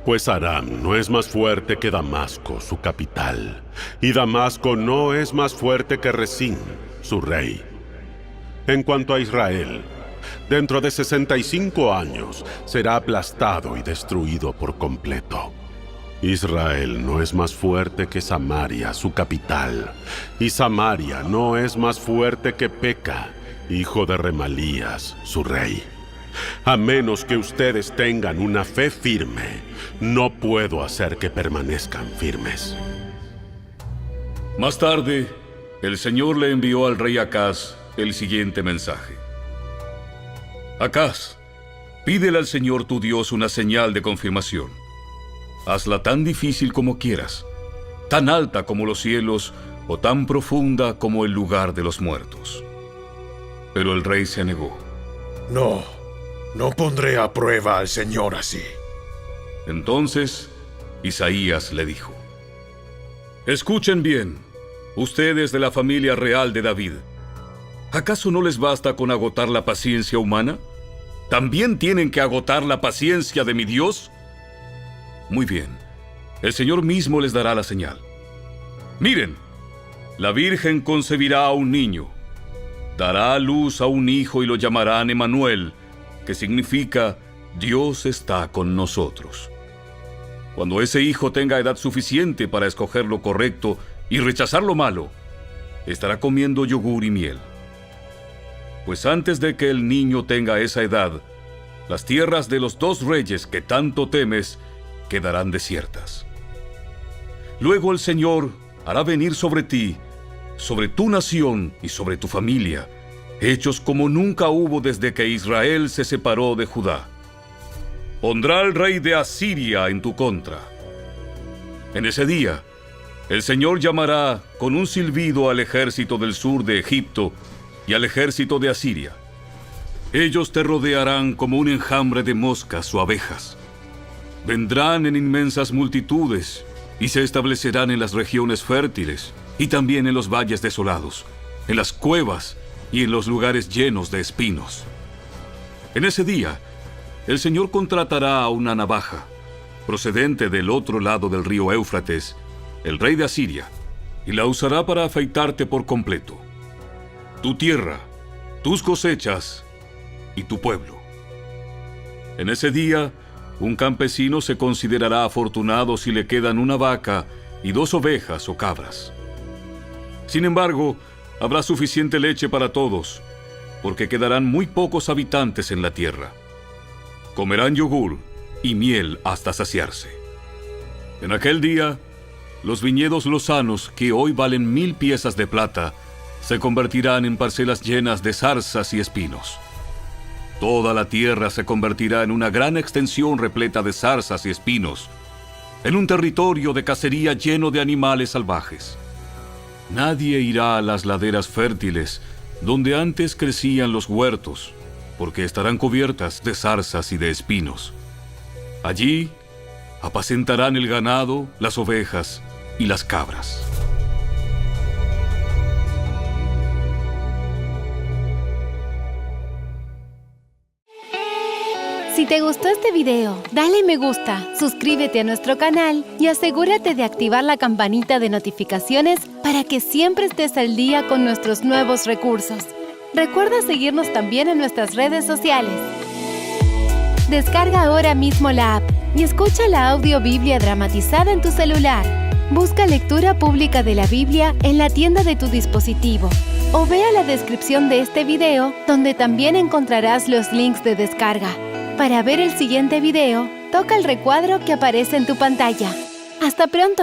Pues Aram no es más fuerte que Damasco, su capital, y Damasco no es más fuerte que Resín, su rey. En cuanto a Israel, dentro de 65 años será aplastado y destruido por completo. Israel no es más fuerte que Samaria, su capital, y Samaria no es más fuerte que Peca, hijo de Remalías, su rey. A menos que ustedes tengan una fe firme, no puedo hacer que permanezcan firmes. Más tarde, el Señor le envió al rey Acaz el siguiente mensaje: Acaz, pídele al Señor tu Dios una señal de confirmación. Hazla tan difícil como quieras, tan alta como los cielos o tan profunda como el lugar de los muertos. Pero el rey se negó. No pondré a prueba al Señor así. Entonces, Isaías le dijo: escuchen bien, ustedes de la familia real de David. ¿Acaso no les basta con agotar la paciencia humana? ¿También tienen que agotar la paciencia de mi Dios? Muy bien, el Señor mismo les dará la señal. Miren, la Virgen concebirá a un niño, dará a luz a un hijo y lo llamarán Emanuel, que significa Dios está con nosotros. Cuando ese hijo tenga edad suficiente para escoger lo correcto y rechazar lo malo, estará comiendo yogur y miel. Pues antes de que el niño tenga esa edad, las tierras de los dos reyes que tanto temes quedarán desiertas. Luego el Señor hará venir sobre ti, sobre tu nación y sobre tu familia, hechos como nunca hubo desde que Israel se separó de Judá. Pondrá al rey de Asiria en tu contra. En ese día, el Señor llamará con un silbido al ejército del sur de Egipto y al ejército de Asiria. Ellos te rodearán como un enjambre de moscas o abejas. Vendrán en inmensas multitudes y se establecerán en las regiones fértiles y también en los valles desolados, en las cuevas y en los lugares llenos de espinos. En ese día, el Señor contratará a una navaja, procedente del otro lado del río Éufrates, el rey de Asiria, y la usará para afeitarte por completo. Tu tierra, tus cosechas y tu pueblo. En ese día, un campesino se considerará afortunado si le quedan una vaca y 2 ovejas o cabras. Sin embargo, habrá suficiente leche para todos, porque quedarán muy pocos habitantes en la tierra. Comerán yogur y miel hasta saciarse. En aquel día, los viñedos lozanos, que hoy valen 1000 piezas de plata, se convertirán en parcelas llenas de zarzas y espinos. Toda la tierra se convertirá en una gran extensión repleta de zarzas y espinos, en un territorio de cacería lleno de animales salvajes. Nadie irá a las laderas fértiles, donde antes crecían los huertos, porque estarán cubiertas de zarzas y de espinos. Allí apacentarán el ganado, las ovejas y las cabras. Si te gustó este video, dale me gusta, suscríbete a nuestro canal y asegúrate de activar la campanita de notificaciones para que siempre estés al día con nuestros nuevos recursos. Recuerda seguirnos también en nuestras redes sociales. Descarga ahora mismo la app y escucha la audio Biblia dramatizada en tu celular. Busca lectura pública de la Biblia en la tienda de tu dispositivo o vea la descripción de este video, donde también encontrarás los links de descarga. Para ver el siguiente video, toca el recuadro que aparece en tu pantalla. ¡Hasta pronto!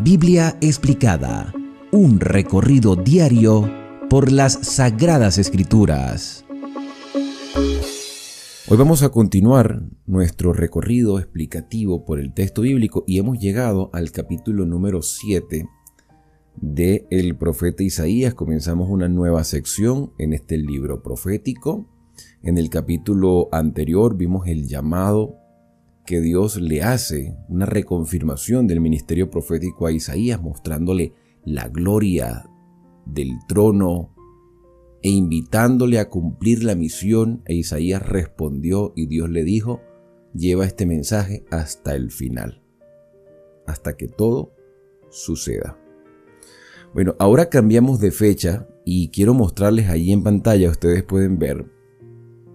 Biblia explicada. Un recorrido diario por las Sagradas Escrituras. Hoy vamos a continuar nuestro recorrido explicativo por el texto bíblico y hemos llegado al capítulo número 7 del profeta Isaías. Comenzamos una nueva sección en este libro profético. En el capítulo anterior vimos el llamado que Dios le hace, una reconfirmación del ministerio profético a Isaías, mostrándole la gloria del trono e invitándole a cumplir la misión. E Isaías respondió y Dios le dijo: lleva este mensaje hasta el final, hasta que todo suceda. Bueno, ahora cambiamos de fecha y quiero mostrarles ahí en pantalla. Ustedes pueden ver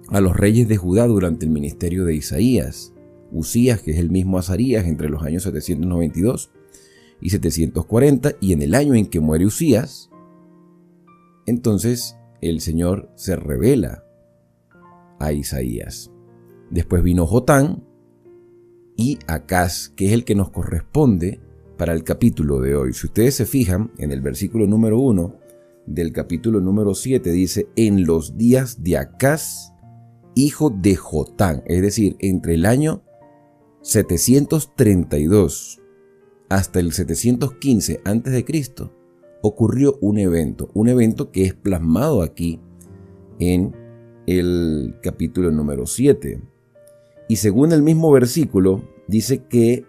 a los reyes de Judá durante el ministerio de Isaías. Usías, que es el mismo Azarías, entre los años 792 y 740, y en el año en que muere Usías, entonces el Señor se revela a Isaías. Después vino Jotán y Acaz, que es el que nos corresponde para el capítulo de hoy. Si ustedes se fijan, en el versículo número 1 del capítulo número 7 dice: en los días de Acaz, hijo de Jotán, es decir, entre el año 732 hasta el 715 a.C., ocurrió un evento que es plasmado aquí en el capítulo número 7. Y según el mismo versículo, dice que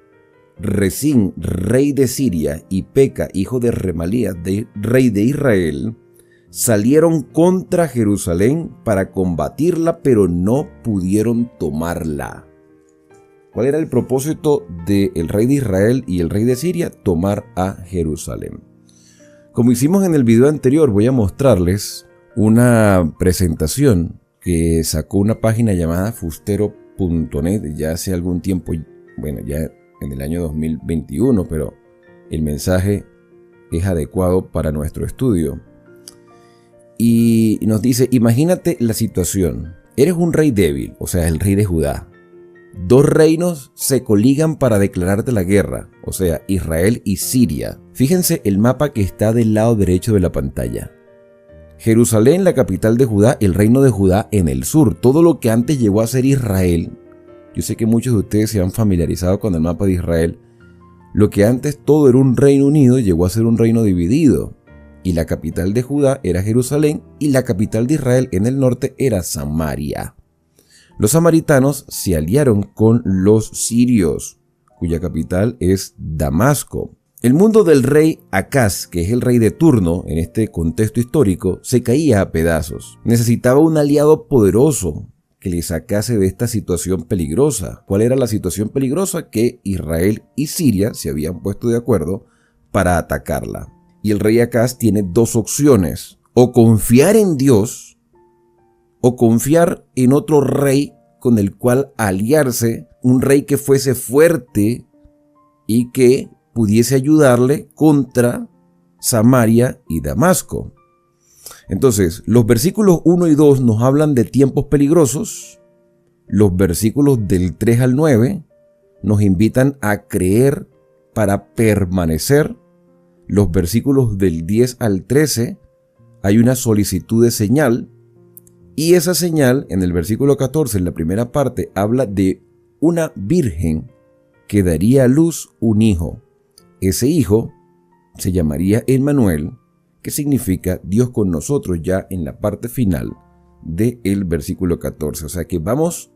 Resín, rey de Siria, y Peca, hijo de Remalías, rey de Israel, salieron contra Jerusalén para combatirla, pero no pudieron tomarla. ¿Cuál era el propósito del rey de Israel y el rey de Siria? Tomar a Jerusalén. Como hicimos en el video anterior, voy a mostrarles una presentación que sacó una página llamada fustero.net ya hace algún tiempo, bueno, ya en el año 2021, pero el mensaje es adecuado para nuestro estudio. Y nos dice: imagínate la situación. Eres un rey débil, o sea, el rey de Judá. 2 reinos se coligan para declararte la guerra, o sea, Israel y Siria. Fíjense el mapa que está del lado derecho de la pantalla. Jerusalén, la capital de Judá, el reino de Judá en el sur. Todo lo que antes llegó a ser Israel. Yo sé que muchos de ustedes se han familiarizado con el mapa de Israel. Lo que antes todo era un reino unido llegó a ser un reino dividido, y la capital de Judá era Jerusalén y la capital de Israel en el norte era Samaria. Los samaritanos se aliaron con los sirios, cuya capital es Damasco. El mundo del rey Acaz, que es el rey de turno en este contexto histórico, se caía a pedazos. Necesitaba un aliado poderoso que le sacase de esta situación peligrosa. ¿Cuál era la situación peligrosa? Que Israel y Siria se habían puesto de acuerdo para atacarla. Y el rey Acaz tiene dos opciones: o confiar en Dios o confiar en otro rey con el cual aliarse, un rey que fuese fuerte y que pudiese ayudarle contra Samaria y Damasco. Entonces, los versículos 1 y 2 nos hablan de tiempos peligrosos. Los versículos del 3 al 9 nos invitan a creer para permanecer. Los versículos del 10 al 13 hay una solicitud de señal. Y esa señal, en el versículo 14, en la primera parte, habla de una virgen que daría a luz un hijo. Ese hijo se llamaría Emmanuel, que significa Dios con nosotros, ya en la parte final del versículo 14. O sea que vamos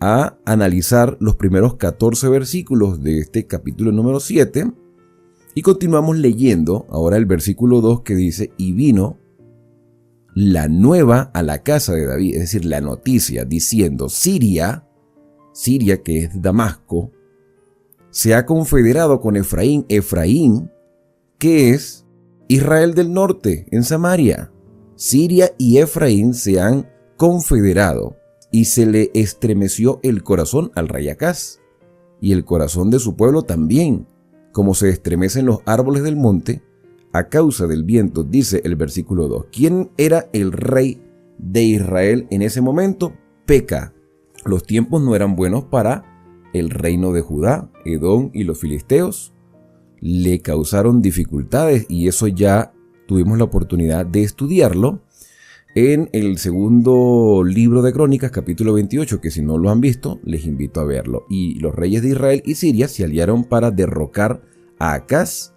a analizar los primeros 14 versículos de este capítulo número 7 y continuamos leyendo ahora el versículo 2 que dice: y vino la nueva a la casa de David, es decir, la noticia diciendo: Siria, que es Damasco, se ha confederado con Efraín, que es Israel del norte, en Samaria. Siria y Efraín se han confederado y se le estremeció el corazón al rey Acaz y el corazón de su pueblo también, como se estremecen los árboles del monte a causa del viento, dice el versículo 2. ¿Quién era el rey de Israel en ese momento? Peca. Los tiempos no eran buenos para el reino de Judá. Edom y los filisteos le causaron dificultades y eso ya tuvimos la oportunidad de estudiarlo en el segundo libro de Crónicas, capítulo 28, que si no lo han visto, les invito a verlo. Y los reyes de Israel y Siria se aliaron para derrocar a Acaz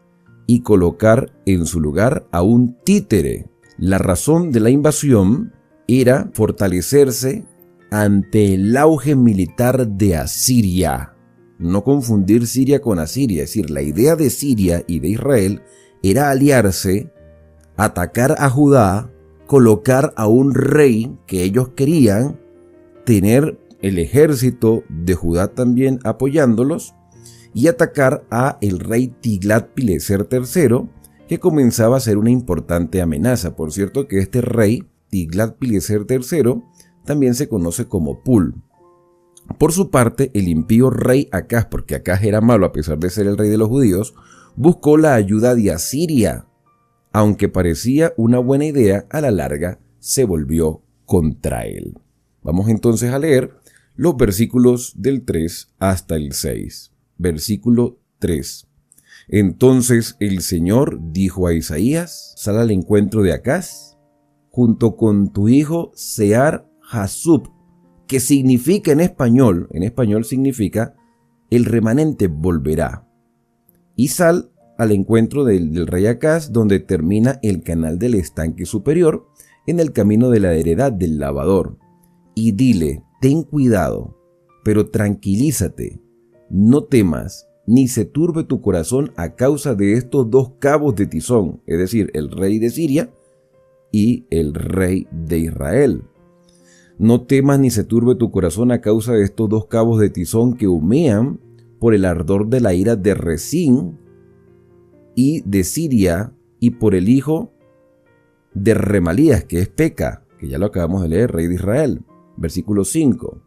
y colocar en su lugar a un títere. La razón de la invasión era fortalecerse ante el auge militar de Asiria. No confundir Siria con Asiria, es decir, la idea de Siria y de Israel era aliarse, atacar a Judá, colocar a un rey que ellos querían, tener el ejército de Judá también apoyándolos y atacar a el rey Tiglat-Pileser III, que comenzaba a ser una importante amenaza. Por cierto que este rey Tiglat-Pileser III también se conoce como Pul. Por su parte, el impío rey Acaz, porque Acaz era malo a pesar de ser el rey de los judíos, buscó la ayuda de Asiria. Aunque parecía una buena idea, a la larga se volvió contra él. Vamos entonces a leer los versículos del 3 hasta el 6. Versículo 3. Entonces el Señor dijo a Isaías: sal al encuentro de Acaz, junto con tu hijo Sear-Jasub, que significa en español significa el remanente volverá. Y sal al encuentro del rey Acaz, donde termina el canal del estanque superior, en el camino de la heredad del lavador. Y dile: ten cuidado, pero tranquilízate, no temas, ni se turbe tu corazón a causa de estos dos cabos de tizón, es decir, el rey de Siria y el rey de Israel. No temas ni se turbe tu corazón a causa de estos dos cabos de tizón que humean por el ardor de la ira de Rezín y de Siria, y por el hijo de Remalías, que es Peca, que ya lo acabamos de leer, rey de Israel. Versículo 5.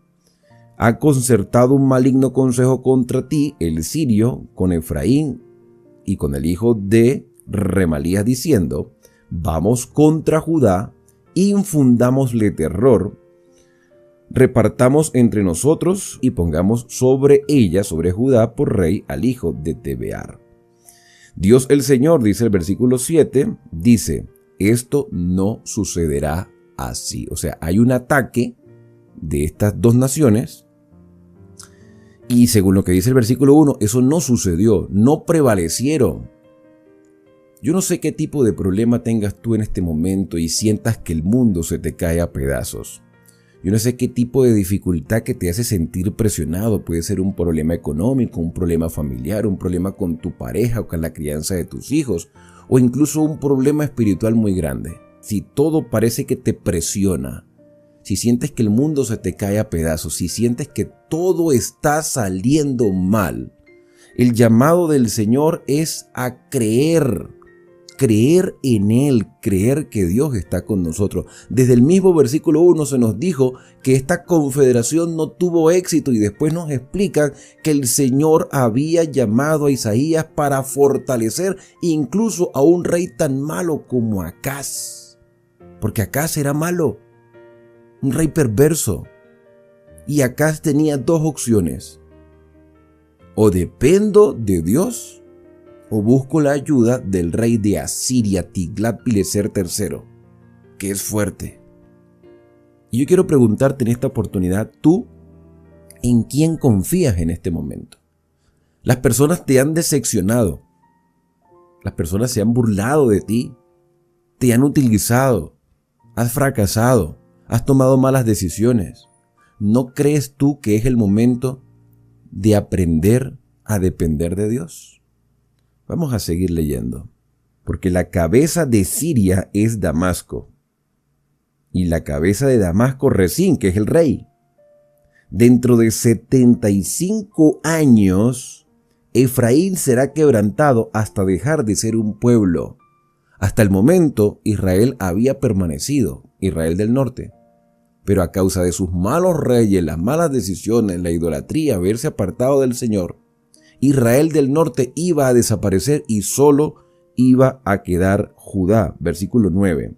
Ha concertado un maligno consejo contra ti, el sirio, con Efraín y con el hijo de Remalías, diciendo: vamos contra Judá, infundámosle terror, repartamos entre nosotros y pongamos sobre ella, sobre Judá, por rey al hijo de Tebear. Dios el Señor, dice el versículo 7, dice: esto no sucederá así. O sea, hay un ataque de estas dos naciones Y según lo que dice el versículo 1, eso no sucedió, no prevalecieron. Yo no sé qué tipo de problema tengas tú en este momento y sientas que el mundo se te cae a pedazos. Yo no sé qué tipo de dificultad que te hace sentir presionado. Puede ser un problema económico, un problema familiar, un problema con tu pareja o con la crianza de tus hijos, o incluso un problema espiritual muy grande. Si todo parece que te presiona, si sientes que el mundo se te cae a pedazos, si sientes que todo está saliendo mal, el llamado del Señor es a creer en Él, creer que Dios está con nosotros. Desde el mismo versículo 1 se nos dijo que esta confederación no tuvo éxito y después nos explican que el Señor había llamado a Isaías para fortalecer incluso a un rey tan malo como Acaz. Porque Acaz era malo, un rey perverso. Y Acaz tenía dos opciones: o dependo de Dios o busco la ayuda del rey de Asiria, Tiglat-Pileser III, que es fuerte. Y yo quiero preguntarte en esta oportunidad, ¿tú en quién confías en este momento? Las personas te han decepcionado, las personas se han burlado de ti, te han utilizado, has fracasado, has tomado malas decisiones. ¿No crees tú que es el momento de aprender a depender de Dios? Vamos a seguir leyendo, porque la cabeza de Siria es Damasco, y la cabeza de Damasco Resín, que es el rey. Dentro de 75 años, Efraín será quebrantado hasta dejar de ser un pueblo. Hasta el momento, Israel había permanecido, Israel del norte, pero a causa de sus malos reyes, las malas decisiones, la idolatría, haberse apartado del Señor, Israel del norte iba a desaparecer y solo iba a quedar Judá. Versículo 9.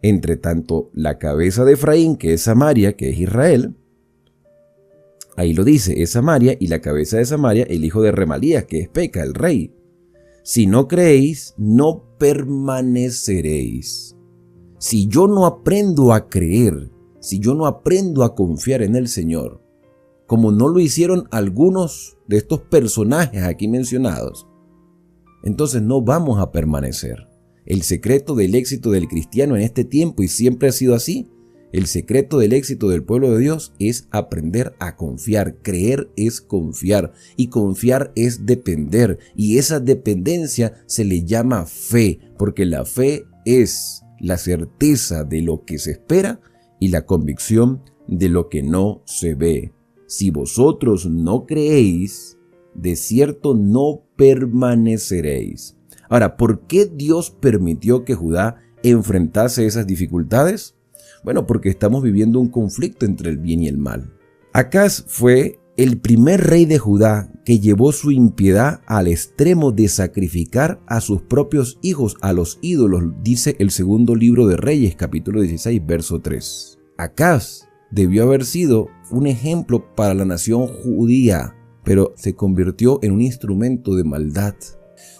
Entre tanto, la cabeza de Efraín, que es Samaria, que es Israel, ahí lo dice, es Samaria, y la cabeza de Samaria, el hijo de Remalías, que es Peca, el rey. Si no creéis, no permaneceréis. Si yo no aprendo a creer, si yo no aprendo a confiar en el Señor, como no lo hicieron algunos de estos personajes aquí mencionados, entonces no vamos a permanecer. El secreto del éxito del cristiano en este tiempo, y siempre ha sido así, el secreto del éxito del pueblo de Dios es aprender a confiar. Creer es confiar, y confiar es depender, y esa dependencia se le llama fe, porque la fe es la certeza de lo que se espera y la convicción de lo que no se ve. Si vosotros no creéis, de cierto no permaneceréis. Ahora, ¿por qué Dios permitió que Judá enfrentase esas dificultades? Bueno, porque estamos viviendo un conflicto entre el bien y el mal. Acaz fue el primer rey de Judá que llevó su impiedad al extremo de sacrificar a sus propios hijos a los ídolos, dice el segundo libro de Reyes, capítulo 16, verso 3. Acaz debió haber sido un ejemplo para la nación judía, pero se convirtió en un instrumento de maldad.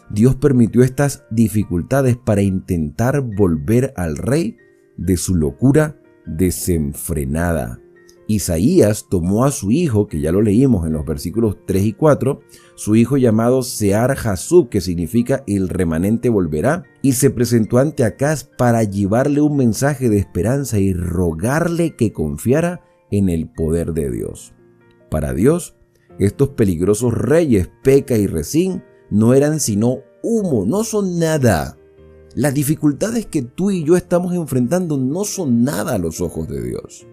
Dios permitió estas dificultades para intentar volver al rey de su locura desenfrenada. Isaías tomó a su hijo, que ya lo leímos en los versículos 3 y 4, su hijo llamado Sear-Jasub, que significa el remanente volverá, y se presentó ante Acaz para llevarle un mensaje de esperanza y rogarle que confiara en el poder de Dios. Para Dios, estos peligrosos reyes Peca y Resín no eran sino humo, no son nada. Las dificultades que tú y yo estamos enfrentando no son nada a los ojos de Dios.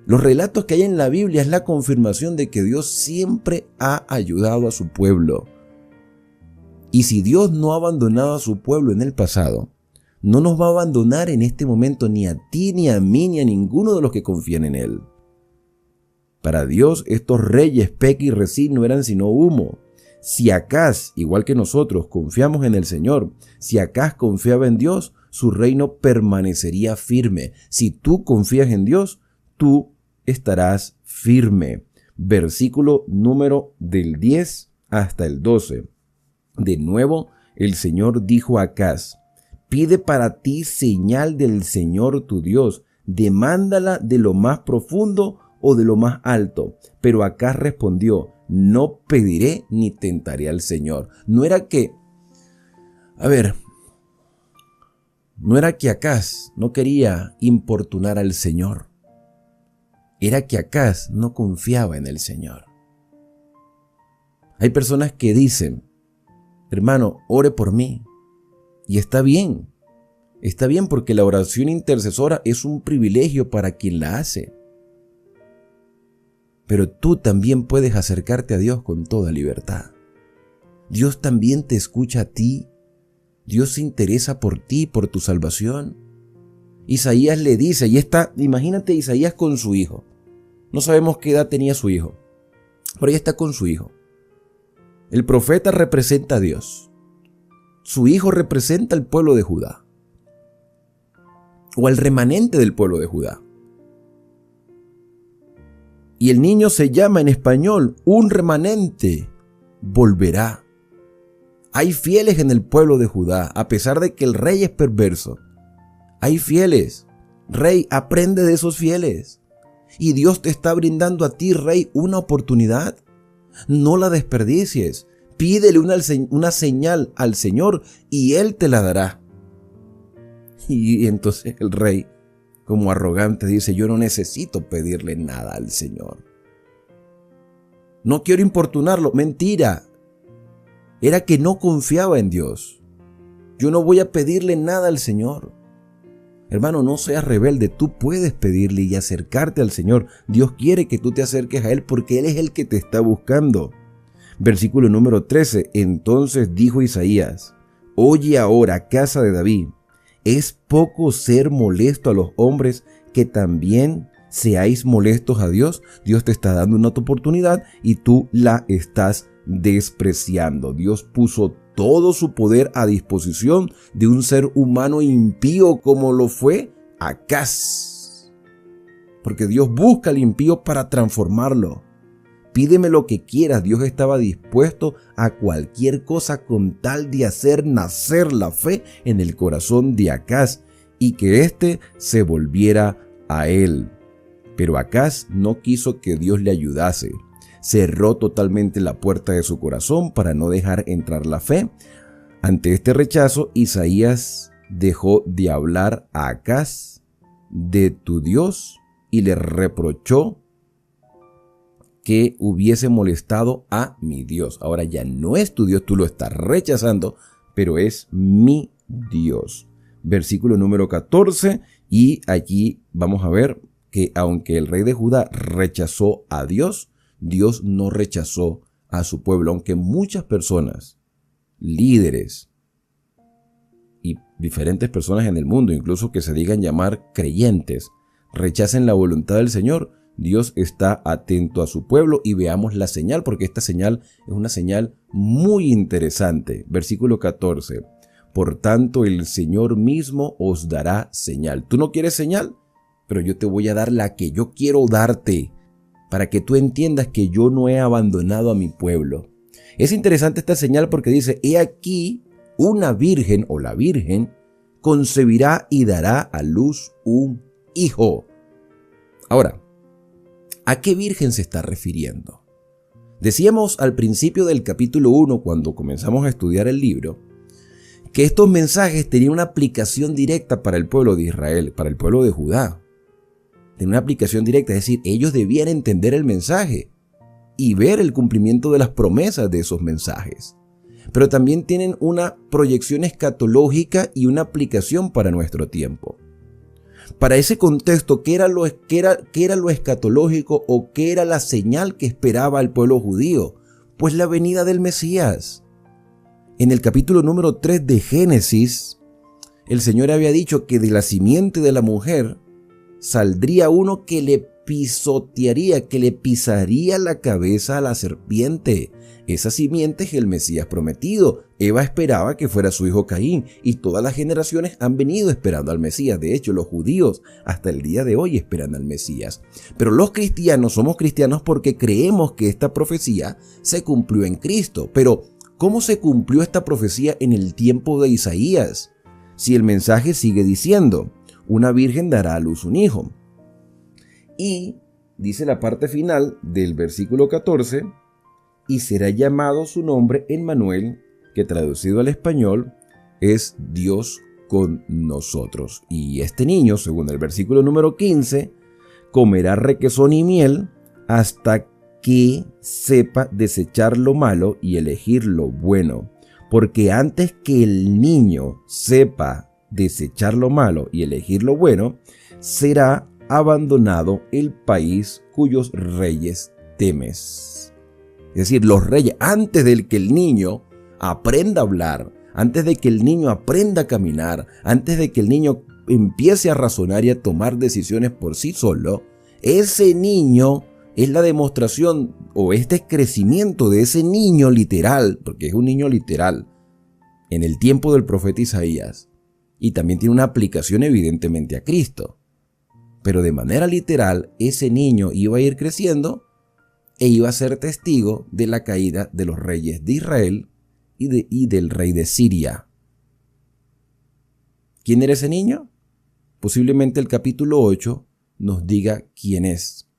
Los relatos que hay en la Biblia es la confirmación de que Dios siempre ha ayudado a su pueblo. Y si Dios no ha abandonado a su pueblo en el pasado, no nos va a abandonar en este momento ni a ti, ni a mí, ni a ninguno de los que confían en Él. Para Dios, estos reyes Peca y Resín no eran sino humo. Si Acaz, igual que nosotros, confiamos en el Señor, si Acaz confiaba en Dios, su reino permanecería firme. Si tú confías en Dios, tú estarás firme. Versículo número del 10 hasta el 12. De nuevo, el Señor dijo a Acaz: pide para ti señal del Señor tu Dios, demándala de lo más profundo o de lo más alto. Pero Acaz respondió: no pediré ni tentaré al Señor. No era que Acaz no quería importunar al Señor. Era que Acaz no confiaba en el Señor. Hay personas que dicen: hermano, ore por mí. Y está bien porque la oración intercesora es un privilegio para quien la hace. Pero tú también puedes acercarte a Dios con toda libertad. Dios también te escucha a ti. Dios se interesa por ti, por tu salvación. Isaías le dice, imagínate Isaías con su hijo. No sabemos qué edad tenía su hijo, pero ella está con su hijo. El profeta representa a Dios. Su hijo representa al pueblo de Judá, o al remanente del pueblo de Judá. Y el niño se llama en español: un remanente volverá. Hay fieles en el pueblo de Judá, a pesar de que el rey es perverso. Hay fieles. Rey, aprende de esos fieles. Y Dios te está brindando a ti, rey, una oportunidad. No la desperdicies. Pídele una señal al Señor y Él te la dará. Y entonces el rey, como arrogante, dice: yo no necesito pedirle nada al Señor. No quiero importunarlo. Mentira. Era que no confiaba en Dios. Yo no voy a pedirle nada al Señor. Hermano, no seas rebelde. Tú puedes pedirle y acercarte al Señor. Dios quiere que tú te acerques a Él porque Él es el que te está buscando. Versículo número 13. Entonces dijo Isaías: oye ahora, casa de David, ¿es poco ser molesto a los hombres que también seáis molestos a Dios? Dios te está dando una oportunidad y tú la estás despreciando. Dios puso todo su poder a disposición de un ser humano impío como lo fue Acaz. Porque Dios busca al impío para transformarlo. Pídeme lo que quieras. Dios estaba dispuesto a cualquier cosa con tal de hacer nacer la fe en el corazón de Acaz y que éste se volviera a él. Pero Acaz no quiso que Dios le ayudase. Cerró totalmente la puerta de su corazón para no dejar entrar la fe. Ante este rechazo, Isaías dejó de hablar a Acaz de tu Dios y le reprochó que hubiese molestado a mi Dios. Ahora ya no es tu Dios, tú lo estás rechazando, pero es mi Dios. Versículo número 14, y allí vamos a ver que aunque el rey de Judá rechazó a Dios, Dios no rechazó a su pueblo, aunque muchas personas, líderes y diferentes personas en el mundo, incluso que se digan llamar creyentes, rechacen la voluntad del Señor. Dios está atento a su pueblo y veamos la señal, porque esta señal es una señal muy interesante. Versículo 14. Por tanto, el Señor mismo os dará señal. ¿Tú no quieres señal? Pero yo te voy a dar la que yo quiero darte, para que tú entiendas que yo no he abandonado a mi pueblo. Es interesante esta señal porque dice: he aquí una virgen, o la virgen, concebirá y dará a luz un hijo. Ahora, ¿a qué virgen se está refiriendo? Decíamos al principio del capítulo 1, cuando comenzamos a estudiar el libro, que estos mensajes tenían una aplicación directa para el pueblo de Israel, para el pueblo de Judá. Tenían una aplicación directa, es decir, ellos debían entender el mensaje y ver el cumplimiento de las promesas de esos mensajes. Pero también tienen una proyección escatológica y una aplicación para nuestro tiempo. Para ese contexto, ¿qué era lo escatológico o qué era la señal que esperaba el pueblo judío? Pues la venida del Mesías. En el capítulo número 3 de Génesis, el Señor había dicho que de la simiente de la mujer saldría uno que le pisotearía, que le pisaría la cabeza a la serpiente. Esa simiente es el Mesías prometido. Eva esperaba que fuera su hijo Caín y todas las generaciones han venido esperando al Mesías. De hecho, los judíos hasta el día de hoy esperan al Mesías. Pero los cristianos somos cristianos porque creemos que esta profecía se cumplió en Cristo. Pero, ¿cómo se cumplió esta profecía en el tiempo de Isaías? Si el mensaje sigue diciendo: una virgen dará a luz un hijo. Y dice la parte final del versículo 14, y será llamado su nombre Emmanuel, que traducido al español es Dios con nosotros. Y este niño, según el versículo número 15, comerá requesón y miel hasta que sepa desechar lo malo y elegir lo bueno. Porque antes que el niño sepa desechar lo malo y elegir lo bueno, será abandonado el país cuyos reyes temes. Es decir, los reyes, antes de que el niño aprenda a hablar, antes de que el niño aprenda a caminar, antes de que el niño empiece a razonar y a tomar decisiones por sí solo, ese niño es la demostración o este crecimiento de ese niño literal, porque es un niño literal, en el tiempo del profeta Isaías, y también tiene una aplicación evidentemente a Cristo. Pero de manera literal, ese niño iba a ir creciendo e iba a ser testigo de la caída de los reyes de Israel y del rey de Siria. ¿Quién era ese niño? Posiblemente el capítulo 8 nos diga quién es.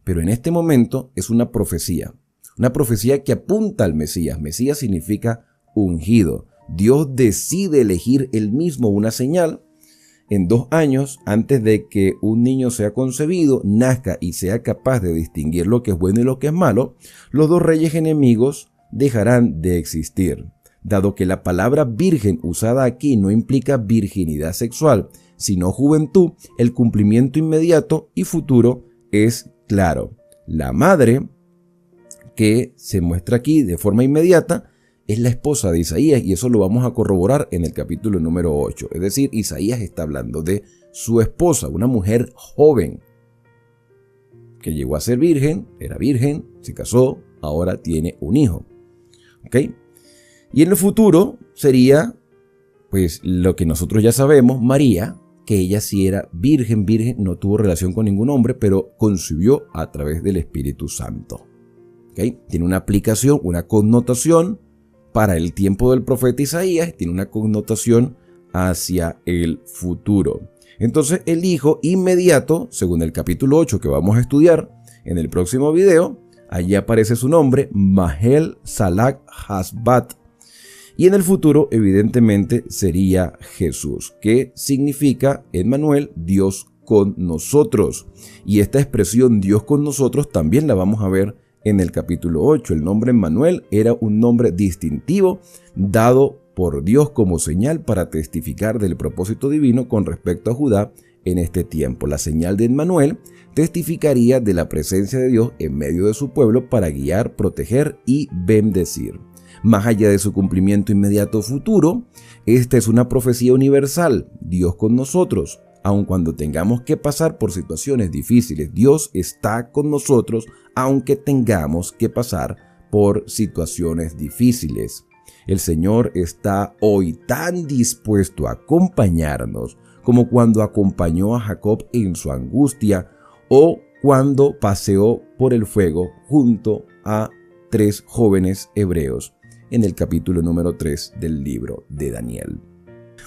Pero en este momento es una profecía que apunta al Mesías. Mesías significa ungido. Dios decide elegir él mismo una señal. En 2 años, antes de que un niño sea concebido, nazca y sea capaz de distinguir lo que es bueno y lo que es malo, los 2 reyes enemigos dejarán de existir. Dado que la palabra virgen usada aquí no implica virginidad sexual, sino juventud, el cumplimiento inmediato y futuro es claro. La madre que se muestra aquí de forma inmediata es la esposa de Isaías, y eso lo vamos a corroborar en el capítulo número 8. Es decir, Isaías está hablando de su esposa, una mujer joven que llegó a ser virgen, era virgen, se casó, ahora tiene un hijo. ¿Ok? Y en el futuro sería, pues, lo que nosotros ya sabemos, María, que ella sí era virgen, no tuvo relación con ningún hombre, pero concibió a través del Espíritu Santo. ¿Ok? Tiene una aplicación, una connotación para el tiempo del profeta Isaías, tiene una connotación hacia el futuro. Entonces el hijo inmediato, según el capítulo 8 que vamos a estudiar en el próximo video, allí aparece su nombre, Mahel Salak Hasbat. Y en el futuro, evidentemente, sería Jesús, que significa, Emmanuel, Dios con nosotros. Y esta expresión Dios con nosotros también la vamos a ver en el capítulo 8. El nombre Emmanuel era un nombre distintivo dado por Dios como señal para testificar del propósito divino con respecto a Judá en este tiempo. La señal de Emmanuel testificaría de la presencia de Dios en medio de su pueblo para guiar, proteger y bendecir. Más allá de su cumplimiento inmediato futuro, esta es una profecía universal, Dios con nosotros. Aun cuando tengamos que pasar por situaciones difíciles, Dios está con nosotros, aunque tengamos que pasar por situaciones difíciles. El Señor está hoy tan dispuesto a acompañarnos como cuando acompañó a Jacob en su angustia o cuando paseó por el fuego junto a 3 jóvenes hebreos en el capítulo número 3 del libro de Daniel.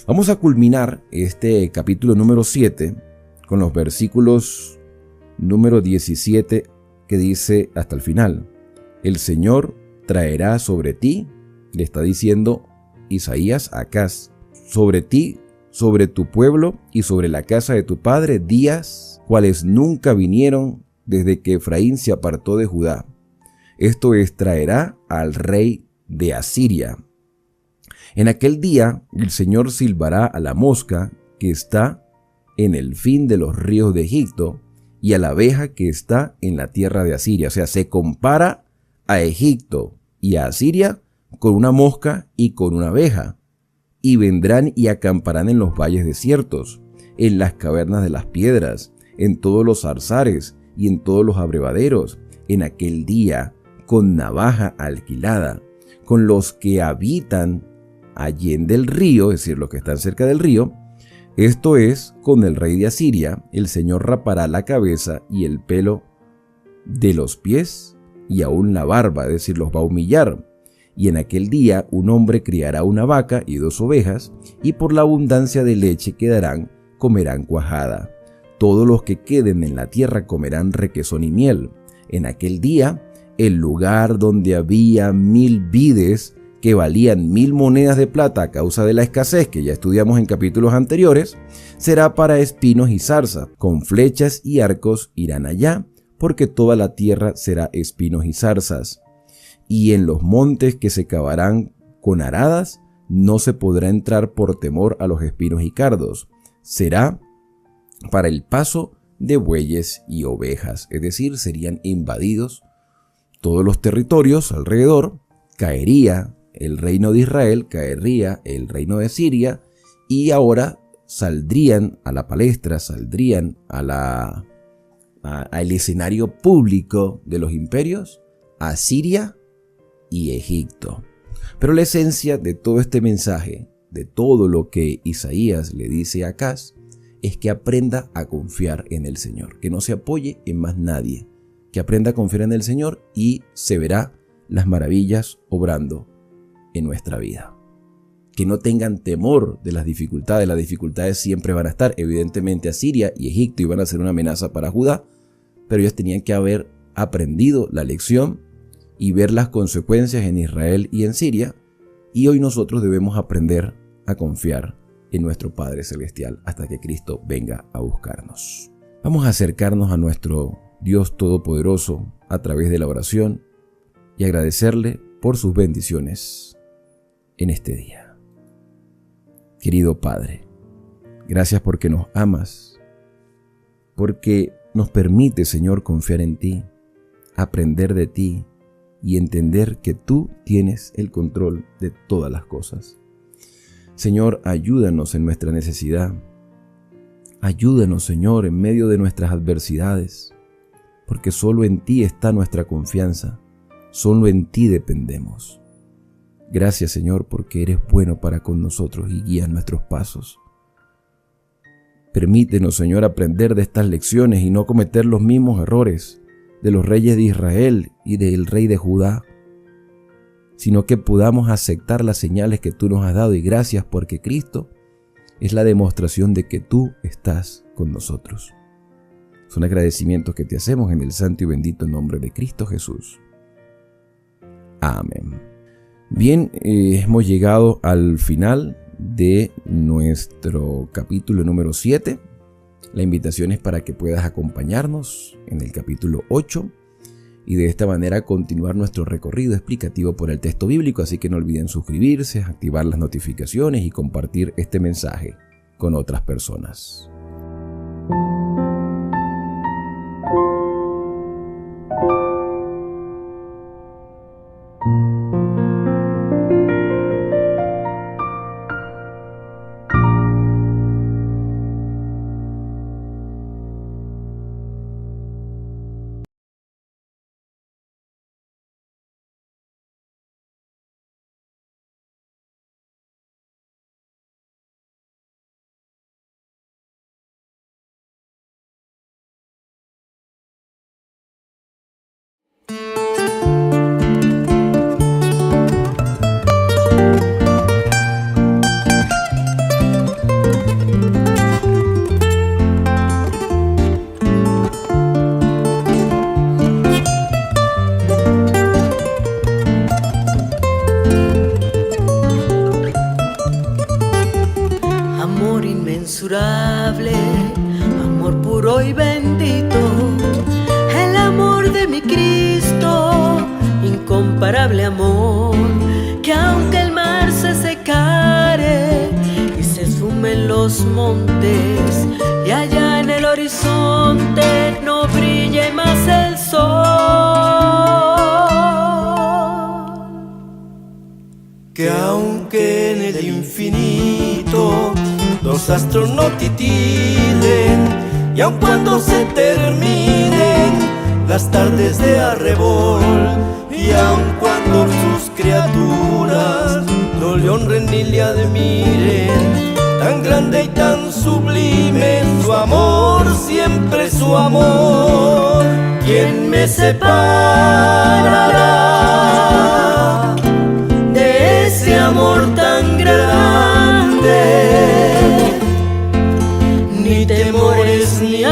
Vamos a culminar este capítulo número 7 con los versículos número 17 que dice hasta el final: el Señor traerá sobre ti, le está diciendo Isaías a Acaz, sobre ti, sobre tu pueblo y sobre la casa de tu padre, días cuales nunca vinieron desde que Efraín se apartó de Judá. Esto es, traerá al rey de Asiria. En aquel día el Señor silbará a la mosca que está en el fin de los ríos de Egipto y a la abeja que está en la tierra de Asiria. O sea, se compara a Egipto y a Asiria con una mosca y con una abeja. Y vendrán y acamparán en los valles desiertos, en las cavernas de las piedras, en todos los zarzares y en todos los abrevaderos, en aquel día, con navaja alquilada, con los que habitan allende el río, es decir, los que están cerca del río. Esto es, con el rey de Asiria, el Señor rapará la cabeza y el pelo de los pies y aún la barba, es decir, los va a humillar. Y en aquel día un hombre criará una vaca y 2 ovejas, y por la abundancia de leche que darán, comerán cuajada. todos los que queden en la tierra comerán requesón y miel. En aquel día, el lugar donde había 1000 vides que valían 1000 monedas de plata a causa de la escasez que ya estudiamos en capítulos anteriores, será para espinos y zarza. Con flechas y arcos irán allá, porque toda la tierra será espinos y zarzas. Y en los montes que se cavarán con aradas, no se podrá entrar por temor a los espinos y cardos. Será para el paso de bueyes y ovejas, es decir, serían invadidos todos los territorios alrededor, caería el reino de Israel, caería el reino de Siria, y ahora saldrían a la palestra, saldrían al escenario público de los imperios, Asiria y Egipto. Pero la esencia de todo este mensaje, de todo lo que Isaías le dice a Acaz, es que aprenda a confiar en el Señor, que no se apoye en más nadie, que aprenda a confiar en el Señor y se verá las maravillas obrando en nuestra vida. Que no tengan temor de las dificultades siempre van a estar. Evidentemente Asiria y Egipto iban a ser una amenaza para Judá, pero ellos tenían que haber aprendido la lección y ver las consecuencias en Israel y en Siria, y hoy nosotros debemos aprender a confiar en nuestro Padre Celestial hasta que Cristo venga a buscarnos. Vamos a acercarnos a nuestro Dios Todopoderoso a través de la oración y agradecerle por sus bendiciones en este día. Querido Padre, gracias porque nos amas, porque nos permite, Señor, confiar en ti, aprender de ti y entender que tú tienes el control de todas las cosas. Señor, ayúdanos en nuestra necesidad. Ayúdanos, Señor, en medio de nuestras adversidades, porque solo en ti está nuestra confianza, solo en ti dependemos. Gracias, Señor, porque eres bueno para con nosotros y guías nuestros pasos. Permítenos, Señor, aprender de estas lecciones y no cometer los mismos errores de los reyes de Israel y del rey de Judá, sino que podamos aceptar las señales que tú nos has dado, y gracias porque Cristo es la demostración de que tú estás con nosotros. Son agradecimientos que te hacemos en el santo y bendito nombre de Cristo Jesús. Amén. Bien, hemos llegado al final de nuestro capítulo número 7. La invitación es para que puedas acompañarnos en el capítulo 8 y de esta manera continuar nuestro recorrido explicativo por el texto bíblico, así que no olviden suscribirse, activar las notificaciones y compartir este mensaje con otras personas. inconmensurable, amor puro y bendito, el amor de mi Cristo, incomparable amor, que aunque el mar se secare y se esfumen los montes, y allá en el horizonte no brille más el sol, que aunque en el infinito los astros no titilen, y aun cuando se terminen las tardes de arrebol, y aun cuando sus criaturas no le honren ni le admiren, tan grande y tan sublime su amor, siempre su amor, ¿quién me separará de ese amor tan grande? Ni temores ni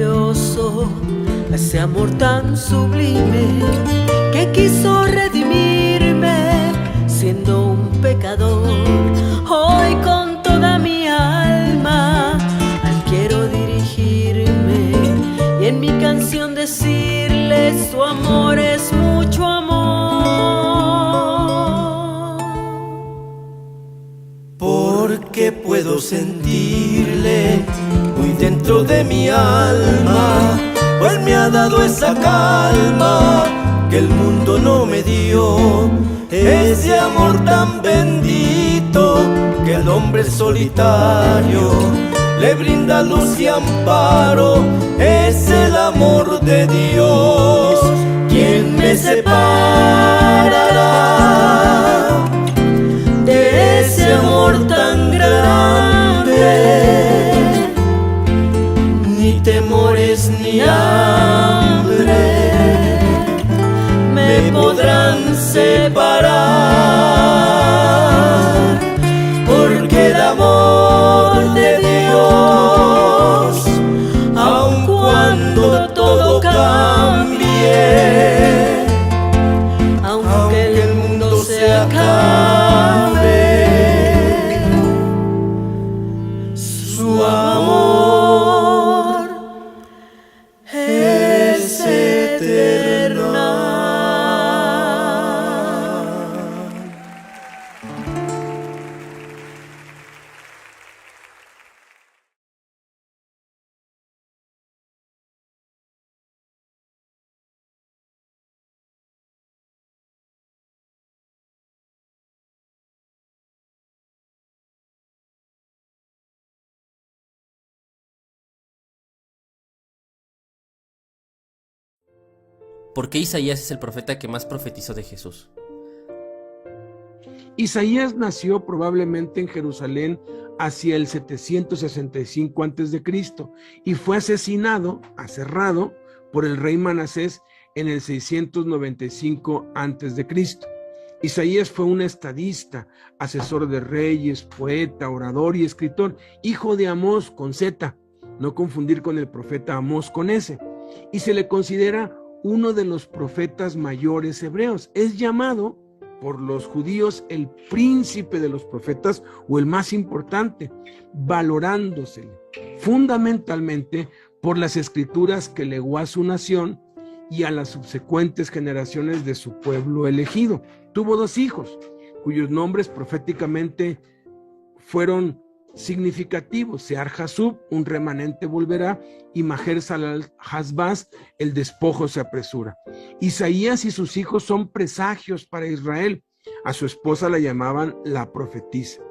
glorioso, a ese amor tan sublime que quiso redimirme siendo un pecador. Hoy con toda mi alma al quiero dirigirme y en mi canción decirle: su amor es mucho amor. Porque puedo sentirle muy dentro de mi alma, pues me ha dado esa calma que el mundo no me dio. Ese amor tan bendito que al hombre solitario le brinda luz y amparo. Es el amor de Dios. ¿Quién me separará de ese amor tan grande? Ni temores ni hambre me podrán separar, porque el amor de Dios, aun cuando todo cambie, aunque el mundo se acabe, su amor es eterno. ¿Por qué Isaías es el profeta que más profetizó de Jesús? Isaías nació probablemente en Jerusalén hacia el 765 a.C. y fue asesinado por el rey Manasés en el 695 a.C. Isaías fue un estadista, asesor de reyes, poeta, orador y escritor, hijo de Amós con Z, no confundir con el profeta Amós con S, y se le considera uno de los profetas mayores hebreos. Es llamado por los judíos el príncipe de los profetas o el más importante, valorándosele fundamentalmente por las escrituras que legó a su nación y a las subsecuentes generaciones de su pueblo elegido. Tuvo 2 hijos, cuyos nombres proféticamente fueron significativos: Sear-Jasub, un remanente volverá, y Maher-Salal-Hasbaz, el despojo se apresura. Isaías y sus hijos son presagios para Israel. A su esposa la llamaban la profetisa.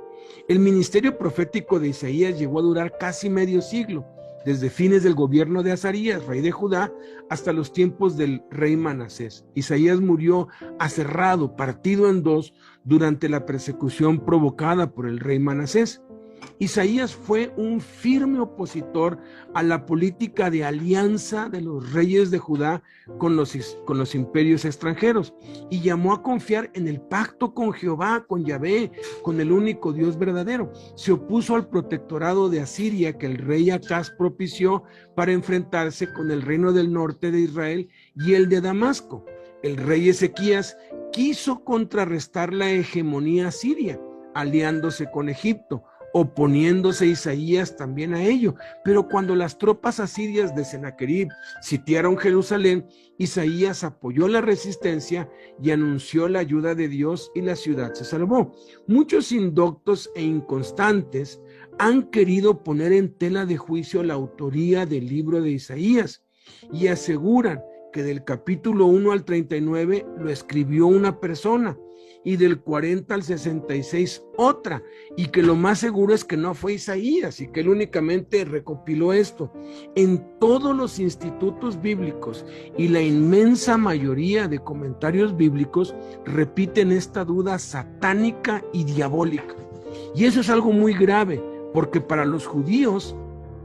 El ministerio profético de Isaías llegó a durar casi medio siglo, desde fines del gobierno de Azarías, rey de Judá, hasta los tiempos del rey Manasés. Isaías murió aserrado, partido en 2, durante la persecución provocada por el rey Manasés. Isaías fue un firme opositor a la política de alianza de los reyes de Judá con los imperios extranjeros y llamó a confiar en el pacto con Jehová, con Yahvé, con el único Dios verdadero. Se opuso al protectorado de Asiria que el rey Acaz propició para enfrentarse con el reino del norte de Israel y el de Damasco. El rey Ezequías quiso contrarrestar la hegemonía asiria, aliándose con Egipto, oponiéndose Isaías también a ello. Pero cuando las tropas asirias de Sennacherib sitiaron Jerusalén, Isaías apoyó la resistencia y anunció la ayuda de Dios y la ciudad se salvó. Muchos indoctos e inconstantes han querido poner en tela de juicio la autoría del libro de Isaías y aseguran que del capítulo 1 al 39 lo escribió una persona y del 40 al 66 otra, y que lo más seguro es que no fue Isaías y que él únicamente recopiló esto. En todos los institutos bíblicos y la inmensa mayoría de comentarios bíblicos repiten esta duda satánica y diabólica. Y eso es algo muy grave, porque para los judíos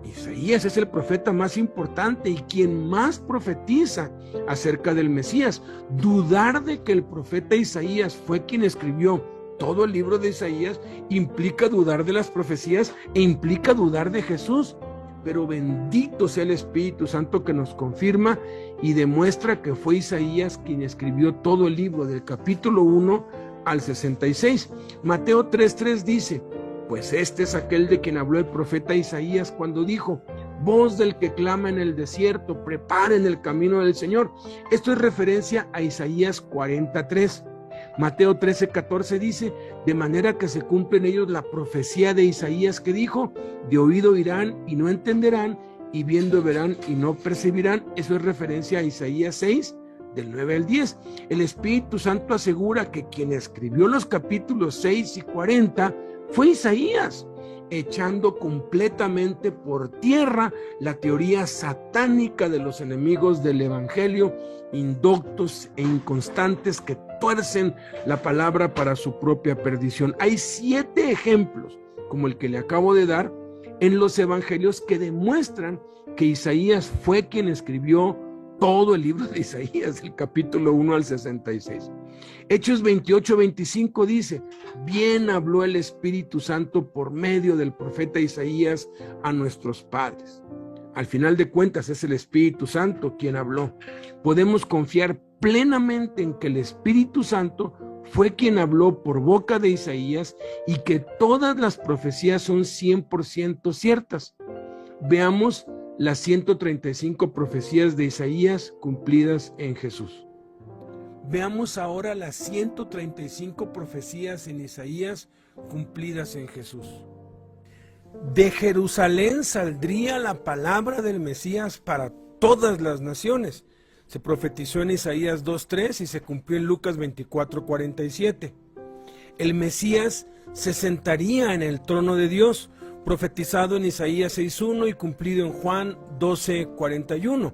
Isaías es el profeta más importante y quien más profetiza acerca del Mesías. Dudar de que el profeta Isaías fue quien escribió todo el libro de Isaías implica dudar de las profecías e implica dudar de Jesús. pero bendito sea el Espíritu Santo que nos confirma y demuestra que fue Isaías quien escribió todo el libro, del capítulo 1 al 66. Mateo 3:3 dice: pues este es aquel de quien habló el profeta Isaías cuando dijo: voz del que clama en el desierto, preparen el camino del Señor. Esto es referencia a Isaías 43. Mateo 13:14 dice: de manera que se cumple en ellos la profecía de Isaías que dijo: de oído oirán y no entenderán, y viendo verán y no percibirán. Eso es referencia a Isaías 6, del 9 al 10. El Espíritu Santo asegura que quien escribió los capítulos 6 y 40 fue Isaías, echando completamente por tierra la teoría satánica de los enemigos del Evangelio, indoctos e inconstantes que tuercen la palabra para su propia perdición. Hay 7 ejemplos, como el que le acabo de dar, en los evangelios que demuestran que Isaías fue quien escribió todo el libro de Isaías, del capítulo 1 al 66. Hechos 28:25 dice: bien habló el Espíritu Santo por medio del profeta Isaías a nuestros padres. Al final de cuentas es el Espíritu Santo quien habló. Podemos confiar plenamente en que el Espíritu Santo fue quien habló por boca de Isaías y que todas las profecías son 100% ciertas. Veamos las 135 profecías de Isaías cumplidas en Jesús. Veamos ahora las 135 profecías en Isaías cumplidas en Jesús. De Jerusalén saldría la palabra del Mesías para todas las naciones. Se profetizó en Isaías 2:3 y se cumplió en Lucas 24:47. El Mesías se sentaría en el trono de Dios, profetizado en Isaías 6:1 y cumplido en Juan 12:41.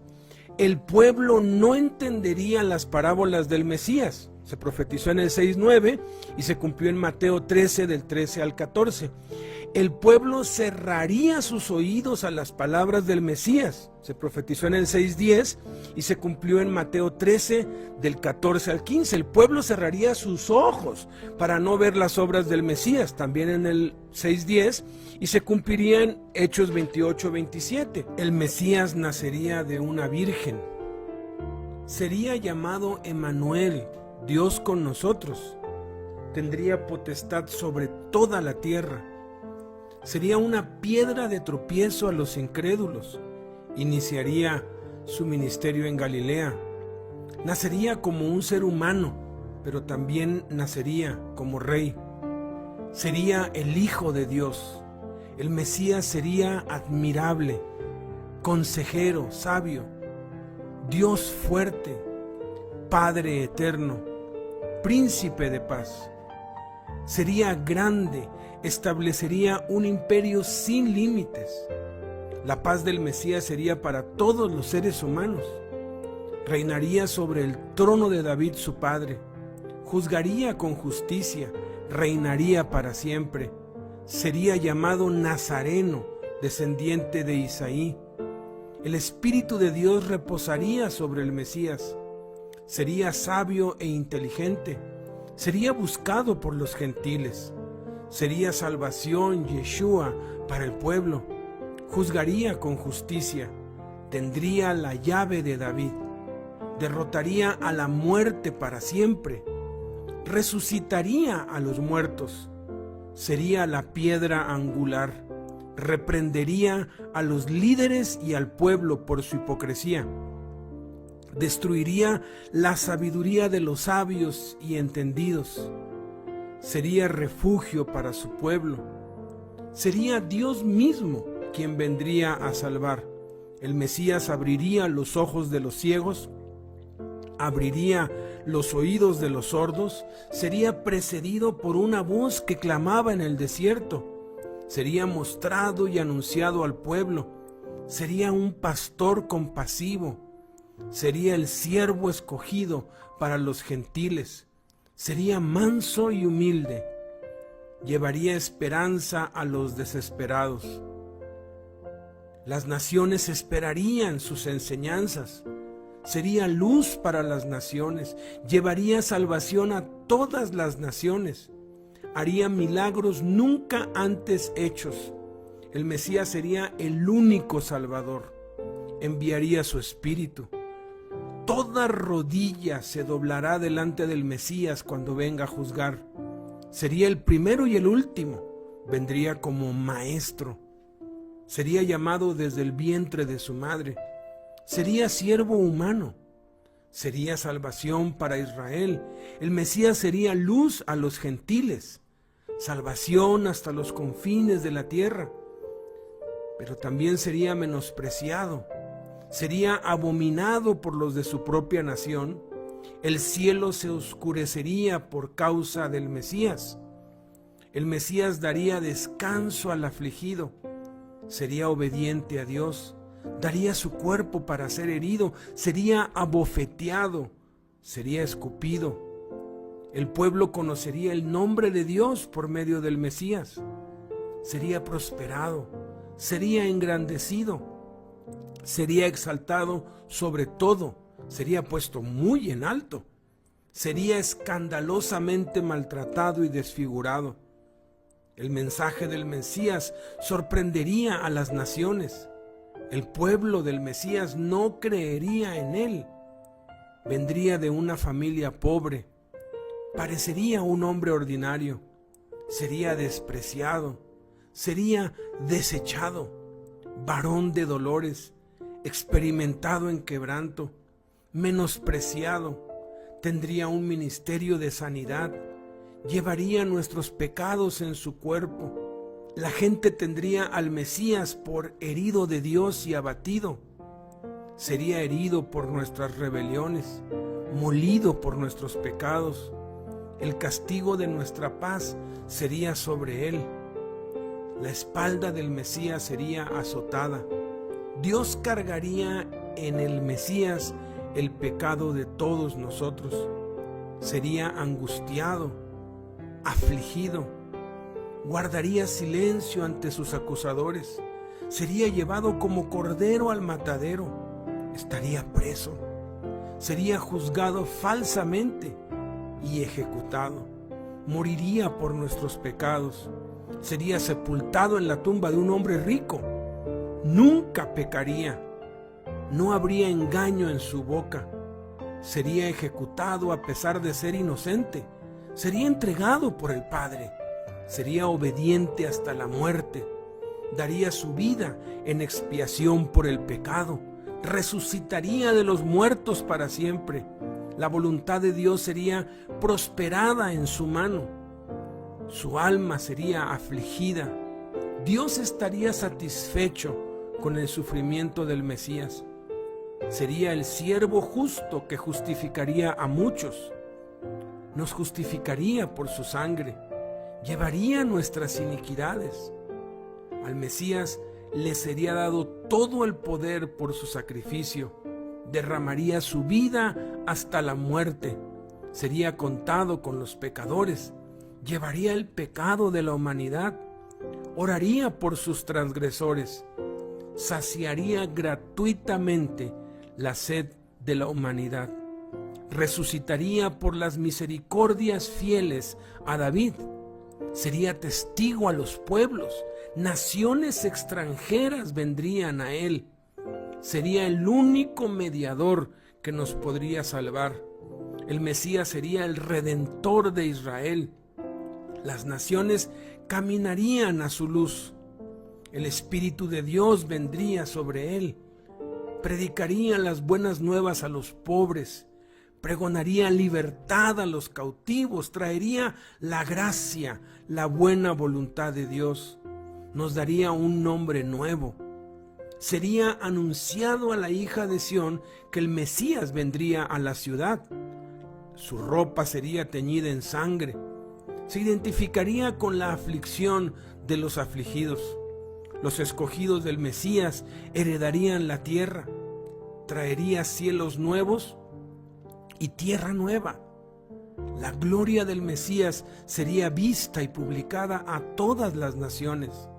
El pueblo no entendería las parábolas del Mesías. Se profetizó en el 6:9 y se cumplió en Mateo 13, del 13 al 14. El pueblo cerraría sus oídos a las palabras del Mesías. Se profetizó en el 6:10 y se cumplió en Mateo 13, del 14 al 15. El pueblo cerraría sus ojos para no ver las obras del Mesías, también en el 6:10, y se cumpliría en Hechos 28:27. El Mesías nacería de una virgen. Sería llamado Emmanuel, Dios con nosotros. Tendría potestad sobre toda la tierra. Sería una piedra de tropiezo a los incrédulos. Iniciaría su ministerio en Galilea. Nacería como un ser humano, pero también nacería como rey. Sería el Hijo de Dios. El Mesías sería admirable, consejero, sabio, Dios fuerte, Padre eterno, príncipe de paz. Sería grande, establecería un imperio sin límites. La paz del Mesías sería para todos los seres humanos. Reinaría sobre el trono de David su padre. Juzgaría con justicia, reinaría para siempre. Sería llamado Nazareno, descendiente de Isaí. El Espíritu de Dios reposaría sobre el Mesías. Sería sabio e inteligente. Sería buscado por los gentiles. Sería salvación, Yeshua, para el pueblo. Juzgaría con justicia. Tendría la llave de David. Derrotaría a la muerte para siempre. Resucitaría a los muertos. Sería la piedra angular. Reprendería a los líderes y al pueblo por su hipocresía. Destruiría la sabiduría de los sabios y entendidos. Sería refugio para su pueblo. Sería Dios mismo quien vendría a salvar. El Mesías abriría los ojos de los ciegos, abriría los oídos de los sordos, sería precedido por una voz que clamaba en el desierto, sería mostrado y anunciado al pueblo, sería un pastor compasivo, sería el siervo escogido para los gentiles, sería manso y humilde, llevaría esperanza a los desesperados. Las naciones esperarían sus enseñanzas. Sería luz para las naciones. Llevaría salvación a todas las naciones. Haría milagros nunca antes hechos. El Mesías sería el único Salvador. Enviaría su Espíritu. Toda rodilla se doblará delante del Mesías cuando venga a juzgar. Sería el primero y el último. Vendría como maestro. Sería llamado desde el vientre de su madre. Sería siervo humano. Sería salvación para Israel. El Mesías sería luz a los gentiles. Salvación hasta los confines de la tierra. Pero también sería menospreciado. Sería abominado por los de su propia nación. El cielo se oscurecería por causa del Mesías. El Mesías daría descanso al afligido. Sería obediente a Dios. Daría su cuerpo para ser herido. Sería abofeteado. Sería escupido. El pueblo conocería el nombre de Dios por medio del Mesías. Sería prosperado. Sería engrandecido. Sería exaltado sobre todo. Sería puesto muy en alto. Sería escandalosamente maltratado y desfigurado. El mensaje del Mesías sorprendería a las naciones. El pueblo del Mesías no creería en él. Vendría de una familia pobre. Parecería un hombre ordinario. Sería despreciado. Sería desechado. Varón de dolores. Experimentado en quebranto. Menospreciado. Tendría un ministerio de sanidad. Llevaría nuestros pecados en su cuerpo. La gente tendría al Mesías por herido de Dios y abatido. Sería herido por nuestras rebeliones, molido por nuestros pecados. El castigo de nuestra paz sería sobre él. La espalda del Mesías sería azotada. Dios cargaría en el Mesías el pecado de todos nosotros. Sería angustiado, afligido, guardaría silencio ante sus acusadores, sería llevado como cordero al matadero, estaría preso, sería juzgado falsamente y ejecutado, moriría por nuestros pecados, sería sepultado en la tumba de un hombre rico, nunca pecaría, no habría engaño en su boca, sería ejecutado a pesar de ser inocente, sería entregado por el Padre, sería obediente hasta la muerte, daría su vida en expiación por el pecado, resucitaría de los muertos para siempre. La voluntad de Dios sería prosperada en su mano, su alma sería afligida. Dios estaría satisfecho con el sufrimiento del Mesías. Sería el siervo justo que justificaría a muchos. Nos justificaría por su sangre, llevaría nuestras iniquidades. Al Mesías le sería dado todo el poder por su sacrificio, derramaría su vida hasta la muerte, sería contado con los pecadores, llevaría el pecado de la humanidad, oraría por sus transgresores, saciaría gratuitamente la sed de la humanidad. Resucitaría por las misericordias fieles a David. Sería testigo a los pueblos. Naciones extranjeras vendrían a él. Sería el único mediador que nos podría salvar. El Mesías sería el redentor de Israel. Las naciones caminarían a su luz. El Espíritu de Dios vendría sobre él. Predicaría las buenas nuevas a los pobres. Pregonaría libertad a los cautivos, traería la gracia, la buena voluntad de Dios. Nos daría un nombre nuevo. Sería anunciado a la hija de Sión que el Mesías vendría a la ciudad. Su ropa sería teñida en sangre. Se identificaría con la aflicción de los afligidos. Los escogidos del Mesías heredarían la tierra. Traería cielos nuevos y tierra nueva. La gloria del Mesías sería vista y publicada a todas las naciones.